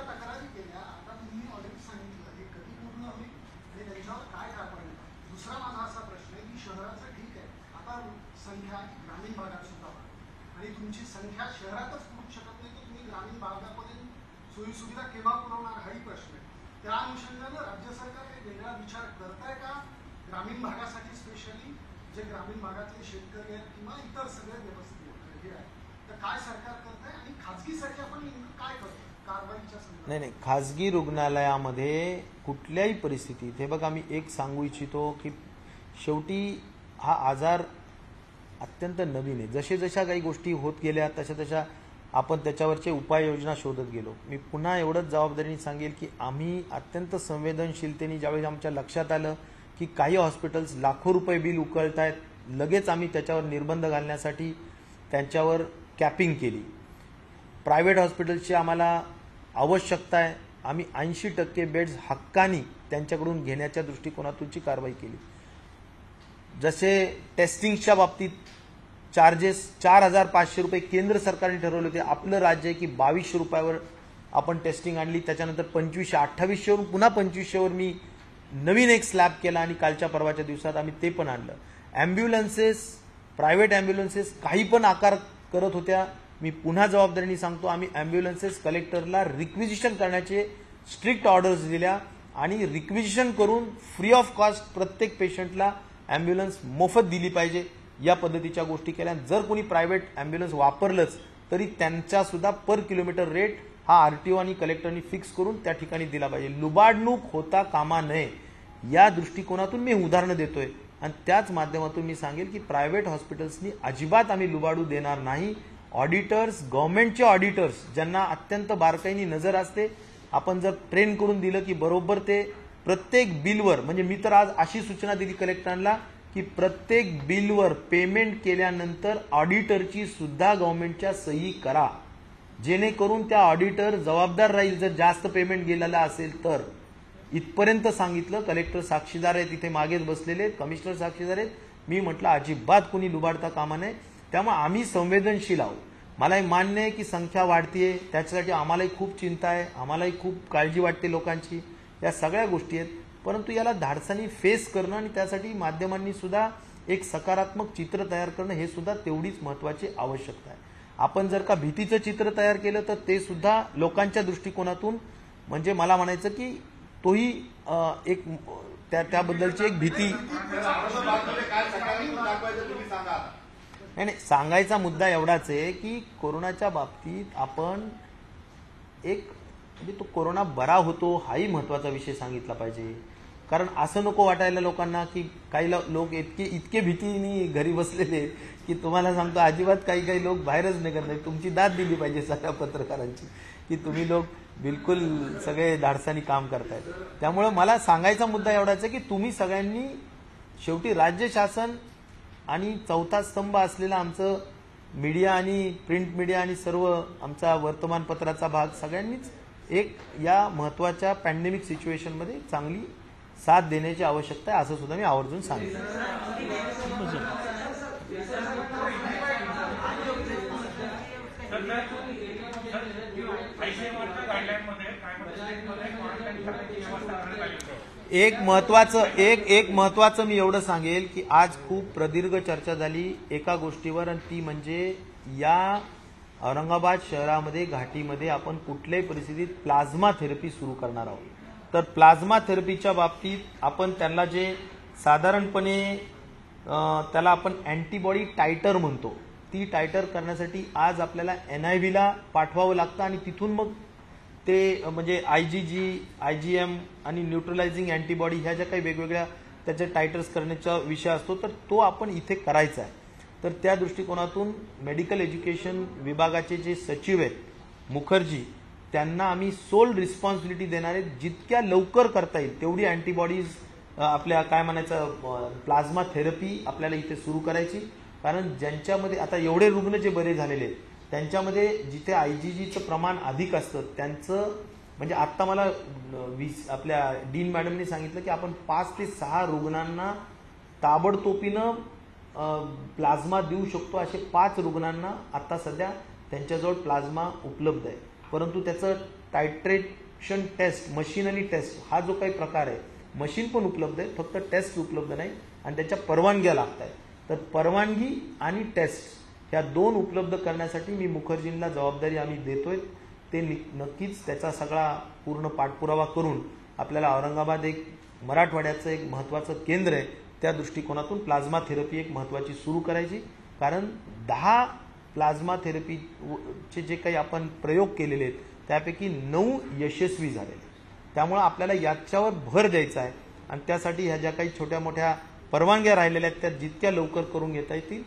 तुमची संख्या शहरातच पुरू शकत नाही तर तुम्ही ग्रामीण भागापर्यंत सोयी सुविधा केव्हा पुरवणार हाही प्रश्न आहे. त्या अनुषंगाने राज्य सरकार काही वेगळा विचार करत आहे का ग्रामीण भागासाठी, स्पेशली जे ग्रामीण भागातले शेतकरी आहेत किंवा इतर सगळे व्यवस्थित हे आहे, तर काय सरकार करत आहे आणि खाजगीसाठी आपण नेमकं काय करतो कारवाईच्या संदर्भात? नाही, खाजगी रुग्णालयामध्ये कुठल्याही परिस्थितीत हे बघा, मी एक सांगू इच्छितो की शेवटी हा आजार अत्यंत नवीन आहे. जशा काही गोष्टी होत गेल्या तशा आपण त्याच्यावरचे उपाययोजना शोधत गेलो. मी पुन्हा एवढंच जबाबदारीने सांगेल की आम्ही अत्यंत संवेदनशीलतेने ज्यावेळी आमच्या लक्षात आलं की काही हॉस्पिटल्स लाखो रुपये बिल उकळतायत, लगेच आम्ही त्याच्यावर निर्बंध घालण्यासाठी त्यांच्यावर कॅपिंग केली. प्रायव्हेट हॉस्पिटल्सची आम्हाला आवश्यकता आहे, आम्ही 80% बेड्स हक्कानी त्यांच्याकडून घेण्याच्या दृष्टिकोनातूनची कारवाई केली. जसे टेस्टिंगच्या बाबतीत चार्जेस 4,500 रुपये केंद्र सरकारने ठरवले होते. आपलं राज्य आहे की 2200 रुपयावर आपण टेस्टिंग आणली. त्याच्यानंतर 2500, 2800वरून पुन्हा 2500वर मी नवीन एक स्लॅब केला आणि कालच्या परवाच्या दिवसात आम्ही ते पण आणलं. ॲम्ब्युलन्सेस, प्रायव्हेट ॲम्ब्युलन्सेस काही पण आकार करत होत्या. मी पुन्हा जबाबदारीने सांगतो, आम्ही ॲम्ब्युलन्सेस कलेक्टरला रिक्विजिशन करण्याचे स्ट्रिक्ट ऑर्डर्स दिल्या आणि रिक्विजिशन करून फ्री ऑफ कॉस्ट प्रत्येक पेशंटला ॲम्ब्युलन्स मोफत दिली पाहिजे, या पद्धतीच्या गोष्टी केल्या. जर कोणी प्रायव्हेट ॲम्ब्युलन्स वापरलंच तरी त्यांचा सुद्धा पर किलोमीटर रेट हा आरटीओ आणि कलेक्टरनी फिक्स करून त्या ठिकाणी दिला पाहिजे. लुबाडणूक होता कामा नये या दृष्टिकोनातून मी उदाहरणं देतोय आणि त्याच माध्यमातून मी सांगेल की प्रायव्हेट हॉस्पिटल्सनी अजिबात आम्ही लुबाडू देणार नाही. ऑडिटर्स, गव्हर्नमेंटचे ऑडिटर्स ज्यांना अत्यंत बारकाईने नजर असते, आपण जर ट्रेन करून दिलं की बरोबर ते प्रत्येक बिलवर, म्हणजे मी तर आज अशी सूचना दिली कलेक्टरांना की प्रत्येक बिलवर पेमेंट केल्यानंतर ऑडिटरची सुद्धा गव्हर्नमेंटच्या सही करा, जेणेकरून त्या ऑडिटर जबाबदार राहील जर जास्त पेमेंट गेलेला असेल तर. इथपर्यंत सांगितलं. कलेक्टर साक्षीदार आहेत, तिथे मागेच बसलेले कमिशनर साक्षीदार आहेत. मी म्हटलं अजिबात कुणी लुबाडता कामा नये. त्यामुळे आम्ही संवेदनशील आहोत. मलाही मान्य आहे की संख्या वाढतीये, त्याच्यासाठी आम्हालाही खूप चिंता आहे, आम्हालाही खूप काळजी वाटते लोकांची, या सगळ्या गोष्टी आहेत. परंतु याला धाडसानी फेस करणं आणि त्यासाठी माध्यमांनी सुद्धा एक सकारात्मक चित्र तयार करणं हे सुद्धा तेवढीच महत्वाची आवश्यकता आहे. आपण जर का भीतीचं चित्र तयार केलं तर ते सुद्धा लोकांच्या दृष्टिकोनातून म्हणजे मला म्हणायचं की तोही एक त्याबद्दलची एक भीती. औरंगाबादमध्ये काय सकारात्मक दाखवायचं तुम्ही सांगा. नाही, सांगायचा मुद्दा एवढाच आहे की कोरोनाच्या बाबतीत आपण एक म्हणजे तो कोरोना बरा होतो हाही महत्वाचा विषय सांगितला पाहिजे. कारण असं नको वाटायला लोकांना की काही लोक इतके भीतीने घरी बसलेले आहेत की तुम्हाला सांगतो अजिबात काही लोक बाहेरच निघत नाही. तुमची दाद दिली पाहिजे सगळ्या पत्रकारांची की तुम्ही लोक बिलकुल सगळे धाडसानी काम करतायत. त्यामुळं मला सांगायचा मुद्दा एवढाच आहे की तुम्ही सगळ्यांनी शेवटी राज्य शासन आणि चौथा स्तंभ असलेला आमचं मीडिया आणि प्रिंट मीडिया आणि सर्व आमचा वर्तमानपत्राचा भाग सगळ्यांनीच एक या महत्वाच्या पॅन्डेमिक सिच्युएशनमध्ये चांगली साथ देण्याची आवश्यकता आहे असं सुद्धा मी आवर्जून सांगितलं. एक महत्वाचं मी एवढं सांगेल की आज खूप प्रदीर्घ चर्चा झाली एका गोष्टीवर आणि ती म्हणजे या औरंगाबाद शहरामध्ये घाटीमध्ये आपण कुठल्याही परिस्थितीत प्लाझ्मा थेरपी सुरू करणार आहोत. तर प्लाझ्मा थेरपीच्या बाबतीत आपण त्यांना जे साधारणपणे त्याला आपण अँटीबॉडी टायटर म्हणतो ती टायटर करण्यासाठी आज आपल्याला NIVला पाठवावं लागतं आणि तिथून मग ते म्हणजे IgG, IgM आणि न्यूट्रलायझिंग अँटीबॉडी ह्या ज्या काही वेगवेगळ्या त्याचे टायटर्स करण्याचा विषय असतो तर तो आपण इथे करायचा आहे. तर त्या दृष्टिकोनातून मेडिकल एज्युकेशन विभागाचे जे सचिव आहेत मुखर्जी त्यांना आम्ही सोल रिस्पॉन्सिबिलिटी देणार आहे. जितक्या लवकर करता येईल तेवढी अँटीबॉडीज आपल्या काय म्हणायचं प्लाझ्मा थेरपी आपल्याला इथे सुरू करायची. कारण ज्यांच्यामध्ये आता एवढे रुग्ण जे बरे झालेले आहेत त्यांच्यामध्ये जिथे IgGचं प्रमाण अधिक असतं त्यांचं म्हणजे आत्ता मला आपल्या डीन मॅडमने सांगितलं की आपण 5 ते 6 रुग्णांना ताबडतोबीनं प्लाझ्मा देऊ शकतो. असे 5 रुग्णांना आता सध्या त्यांच्याजवळ प्लाझ्मा उपलब्ध आहे. परंतु त्याचं टायट्रेशन टेस्ट मशिनरी टेस्ट हा जो काही प्रकार आहे मशीन पण उपलब्ध आहे फक्त टेस्ट उपलब्ध नाही आणि त्याच्या परवानग्या लागत आहेत. तर परवानगी आणि टेस्ट ह्या 2 उपलब्ध करण्यासाठी मी मुखर्जींना जबाबदारी आम्ही देतोय. ते नक्कीच त्याचा सगळा पूर्ण पाठपुरावा करून आपल्याला औरंगाबाद एक मराठवाड्याचं एक महत्वाचं केंद्र आहे त्या दृष्टिकोनातून प्लाझ्मा थेरपी एक महत्वाची सुरू करायची. कारण 10 प्लाझ्मा थेरपीचे जे काही आपण प्रयोग केलेले आहेत त्यापैकी 9 यशस्वी झालेले. त्यामुळे आपल्याला याच्यावर भर द्यायचा आहे आणि त्यासाठी ह्या ज्या काही छोट्या मोठ्या परवानग्या राहिलेल्या आहेत त्या जितक्या लवकर करून घेता येतील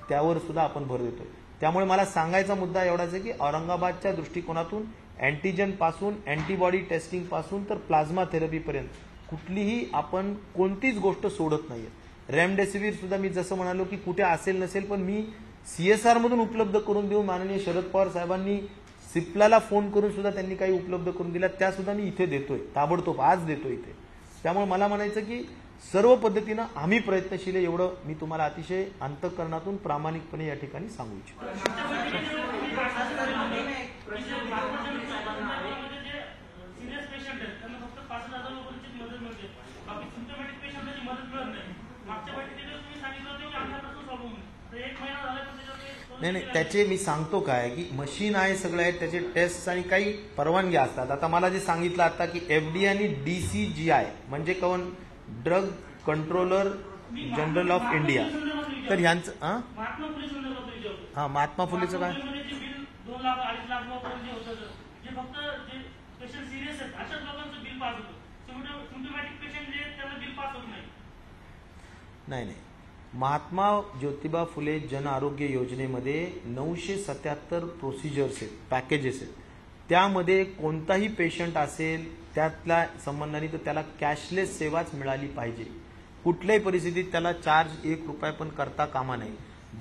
त्यावर सुद्धा आपण भर देतोय. त्यामुळे मला सांगायचा मुद्दा एवढाच आहे की औरंगाबादच्या दृष्टिकोनातून अँटीजन पासून अँटीबॉडी टेस्टिंग पासून तर प्लाझ्मा थेरपीपर्यंत कुठलीही आपण कोणतीच गोष्ट सोडत नाहीये. रेमडेसिवीर सुद्धा मी जसं म्हणालो की कुठे असेल नसेल पण मी CSR मधून उपलब्ध करून देऊन माननीय शरद पवार साहेबांनी सिप्लाला फोन करून सुद्धा त्यांनी काही उपलब्ध करून दिल्या त्या सुद्धा मी इथे देतोय ताबडतोब आज देतोय इथे. त्यामुळे मला म्हणायचं की सर्व पद्धतीनं आम्ही प्रयत्नशील आहे एवढं मी तुम्हाला अतिशय अंतःकरणातून प्रामाणिकपणे या ठिकाणी सांगू इच्छितो. नाही त्याचे मी सांगतो काय की मशीन आहे सगळं आहे त्याचे टेस्ट आणि काही परवानग्या असतात. आता मला जे सांगितलं आता की FDA आणि DCGI म्हणजे कोण drug controller general of India तर ह्यांचं महात्मा फुलेचं काय नाही महात्मा ज्योतिबा फुले जन आरोग्य योजनेमध्ये 977 प्रोसिजर्स आहेत पॅकेजेस आहेत. त्यामध्ये कोणताही पेशंट असेल त्यातल्या संबंधाने तर त्याला कॅशलेस सेवाच मिळाली पाहिजे. कुठल्याही परिस्थितीत त्याला चार्ज 1 रुपया पण करता कामा नये.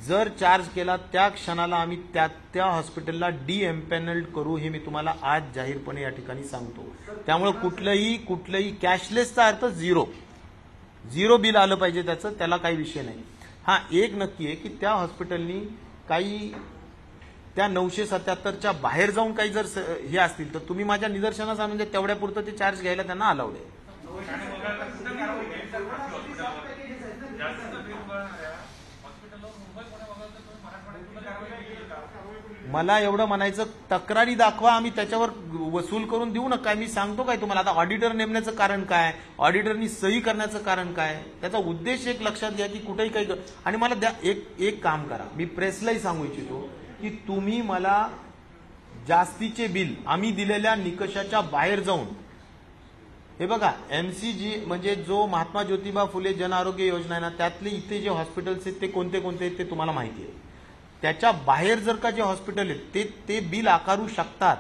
जर चार्ज केला त्या क्षणाला आम्ही त्या हॉस्पिटलला डिएम्पॅनल्ड करू हे मी तुम्हाला आज जाहीरपणे या ठिकाणी सांगतो. त्यामुळे कुठलंही कॅशलेसचा अर्थ झिरो बिल आलं पाहिजे त्याला काही विषय नाही. हा एक नक्की आहे की त्या हॉस्पिटलनी काही त्या 977च्या बाहेर जाऊन काही जर हे असतील तर तुम्ही माझ्या निदर्शनास आणून द्या तेवढ्या पुरतं ते चार्ज घ्यायला त्यांना अलाउड आहे. मला एवढं म्हणायचं, तक्रारी दाखवा, आम्ही त्याच्यावर वसूल करून देऊ नका. मी सांगतो काय तुम्हाला, आता ऑडिटर नेमण्याचं कारण काय, ऑडिटरनी सही करण्याचं कारण काय, त्याचा उद्देश एक लक्षात घ्या की कुठेही काही. आणि मला द्या एक काम करा, मी प्रेसलाही सांगू इच्छितो की तुम्ही मला जास्तीचे बिल आम्ही दिलेल्या निकषाच्या बाहेर जाऊन, हे बघा MCG म्हणजे जो महात्मा ज्योतिबा फुले जन आरोग्य योजना आहे ना, त्यातले इथे जे हॉस्पिटल्स आहेत ते कोणते कोणते आहेत ते तुम्हाला माहिती आहे. त्याच्या बाहेर जर का जे हॉस्पिटल आहेत ते बिल आकारू शकतात,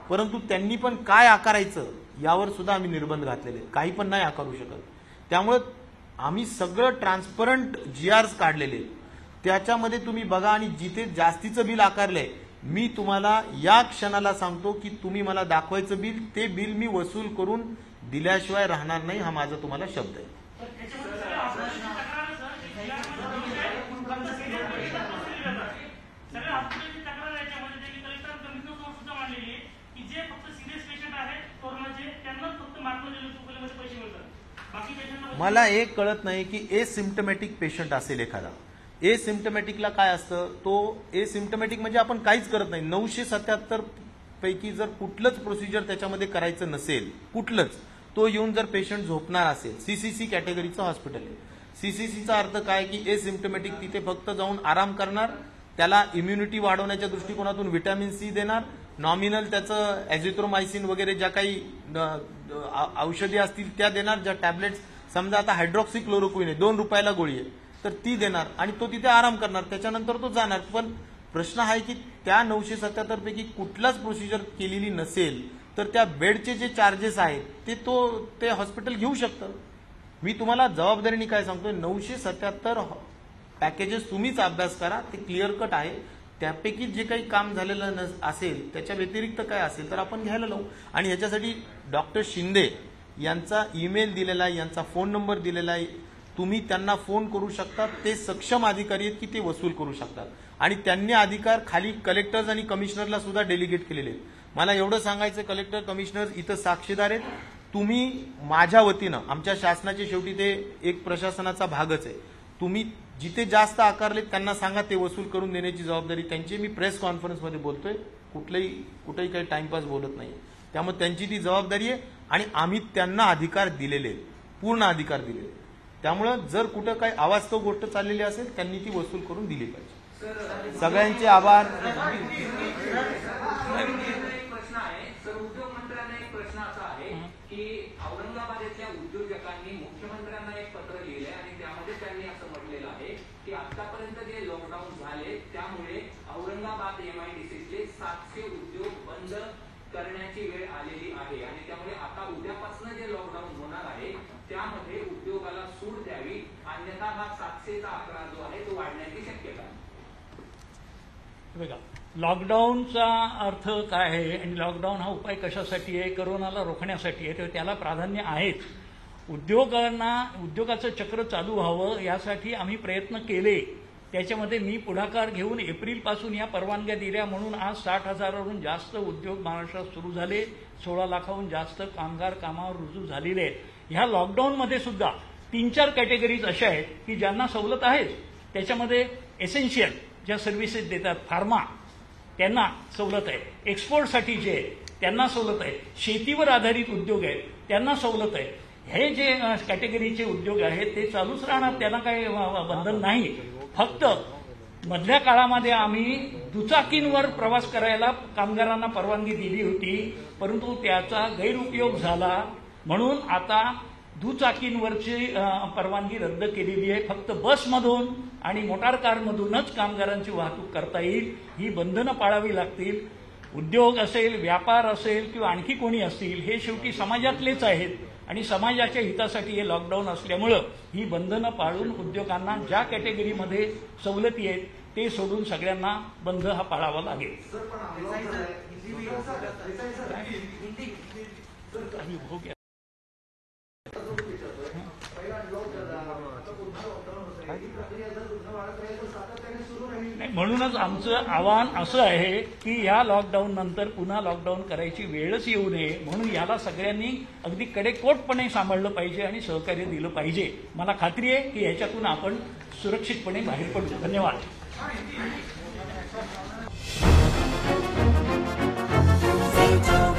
परंतु त्यांनी पण काय आकारायचं यावर सुद्धा आम्ही निर्बंध घातलेले आहेत. काही पण नाही आकारू शकत. त्यामुळे आम्ही सगळं ट्रान्सपरंट GRs काढलेले आहेत. त्याच्यामध्ये तुम्ही बघा, आणि जिथे जास्तीचं बिल आकारलंय, मी तुम्हाला या क्षणाला सांगतो की तुम्ही मला दाखवायचं बिल, ते बिल मी वसूल करून दिल्याशिवाय राहणार नाही. हा माझा तुम्हाला शब्द आहे. मला एक कळत नाही की एसिम्प्टमॅटिक पेशंट असेल एखादा. एसिम्प्टमॅटिकला काय असतं, तो एसिम्प्टमॅटिक म्हणजे आपण काहीच करत नाही. 977 पैकी जर कुठलंच प्रोसिजर त्याच्यामध्ये करायचं नसेल, कुठलंच, तो येऊन जर पेशंट झोपणार असेल, CCC कॅटेगरीचं हॉस्पिटल आहे. CCCचा अर्थ काय की एसिम्प्टमॅटिक तिथे फक्त जाऊन आराम करणार, त्याला इम्युनिटी वाढवण्याच्या दृष्टिकोनातून व्हिटॅमिन C देणार, नॉमिनल त्याचं ॲझिथ्रोमायसिन वगैरे ज्या काही औषधी असतील त्या देणार, ज्या टॅबलेट्स, समजा आता हायड्रॉक्सिक्लोरोक्विन आहे, 2 रुपयाला गोळी आहे, तर ती देणार आणि तो तिथे आराम करणार, त्याच्यानंतर तो जाणार. पण प्रश्न आहे की त्या 977 पैकी कुठलाच प्रोसिजर केलेली नसेल तर त्या बेडचे जे चार्जेस आहेत ते हॉस्पिटल घेऊ शकतं. मी तुम्हाला जबाबदारीने काय सांगतोय, 977 पॅकेजेस तुम्हीच अभ्यास करा, ते क्लिअर कट आहे. त्यापैकी जे काही काम झालेलं असेल त्याच्या व्यतिरिक्त काय असेल तर आपण घ्यायला लावू. आणि ह्याच्यासाठी डॉक्टर शिंदे यांचा ईमेल दिलेला आहे, यांचा फोन नंबर दिलेला आहे, तुम्ही त्यांना फोन करू शकता. ते सक्षम अधिकारी आहेत की ते वसूल करू शकतात. आणि त्यांनी अधिकार खाली कलेक्टर्स आणि कमिशनरला सुद्धा डेलिगेट केलेले आहेत. मला एवढं सांगायचं, कलेक्टर कमिशनर इथं साक्षीदार आहेत, तुम्ही माझ्या वतीनं, आमच्या शासनाचे शेवटी ते एक प्रशासनाचा भागच आहे, तुम्ही जिथे जास्त आकारलेत त्यांना सांगा, ते वसूल करून देण्याची जबाबदारी त्यांची. मी प्रेस कॉन्फरन्समध्ये बोलतोय, कुठेही काही टाइमपास बोलत नाही. त्यामुळे त्यांची ती जबाबदारी आहे आणि आम्ही त्यांना अधिकार दिलेले आहेत, पूर्ण अधिकार दिलेले. त्यामुळं जर कुठं काही अवास्तव गोष्ट चाललेली असेल त्यांनी ती वसूल करून दिली पाहिजे. सगळ्यांचे आभार. प्रश्न आहे सर, उद्योग मंत्र्यांना एक प्रश्न असा आहे की औरंगाबाद येथील उद्योजकांनी मुख्यमंत्र्यांना एक पत्र लिहिले आणि त्यामध्ये त्यांनी असं म्हटलेलं आहे की आतापर्यंत जे लॉकडाऊन झाले त्यामुळे औरंगाबाद MIDCतले 700 उद्योग बंद करण्याची वेळ आलेली आहे आणि त्यामुळे आता उद्यापासून जे लॉकडाऊन होणार आहे त्यामध्ये उद्योगाला सूट द्यावी, अन्यथा हा 700चा आकडा जो आहे तो वाढण्याची शक्यता आहे. बघा, लॉकडाऊनचा अर्थ काय आहे आणि लॉकडाऊन हा उपाय कशासाठी आहे, कोरोनाला रोखण्यासाठी आहे, तर त्याला प्राधान्य आहेच. उद्योगाचं चक्र चालू व्हावं यासाठी आम्ही प्रयत्न केले. त्याच्यामध्ये मी पुढाकार घेऊन एप्रिलपासून या परवानग्या दिल्या, म्हणून आज 60,000वरून जास्त उद्योग महाराष्ट्रात सुरू झाले, 16 लाखाहून जास्त कामगार कामावर रुजू झालेले आहेत. ह्या लॉकडाऊनमध्ये सुद्धा 3-4 कॅटेगरीज अशा आहेत की ज्यांना सवलत आहे. त्याच्यामध्ये एसेन्शियल ज्या सर्व्हिसेस देतात, फार्मा, त्यांना सवलत आहे. एक्सपोर्टसाठी जे आहे त्यांना सवलत आहे. शेतीवर आधारित उद्योग आहेत त्यांना सवलत आहे. हे जे कॅटेगरीचे उद्योग आहेत ते चालूच राहणार, त्यांना काही बंधन नाही. फक्त मधल्या काळामध्ये आम्ही दुचाकींवर प्रवास करायला कामगारांना परवानगी दिली होती, परंतु त्याचा गैरउपयोग झाला, म्हणून आता दुचाकींवरची परवानगी रद्द केलेली आहे. फक्त बसमधून आणि मोटार कारमधूनच कामगारांची वाहतूक करता येईल. ही बंधनं पाळावी लागतील. उद्योग असेल, व्यापार असेल किंवा आणखी कोणी असतील, हे शेवटी समाजातलेच आहेत आणि समाजाच्या हितासाठी हे लॉकडाऊन असल्यामुळं ही बंधनं पाळून उद्योगांना ज्या कॅटेगरीमध्ये सवलती आहेत ते सोडून सगळ्यांना बंध हा पाळावा लागेल. म्हणूनच आमचं आव्हान असं आहे की या लॉकडाऊन नंतर पुन्हा लॉकडाऊन करायची वेळच येऊ नये, म्हणून याला सगळ्यांनी अगदी कडेकोटपणे सांभाळलं पाहिजे आणि सहकार्य दिलं पाहिजे. मला खात्री आहे की याच्यातून आपण सुरक्षितपणे बाहेर पडू. धन्यवाद. न्यूज.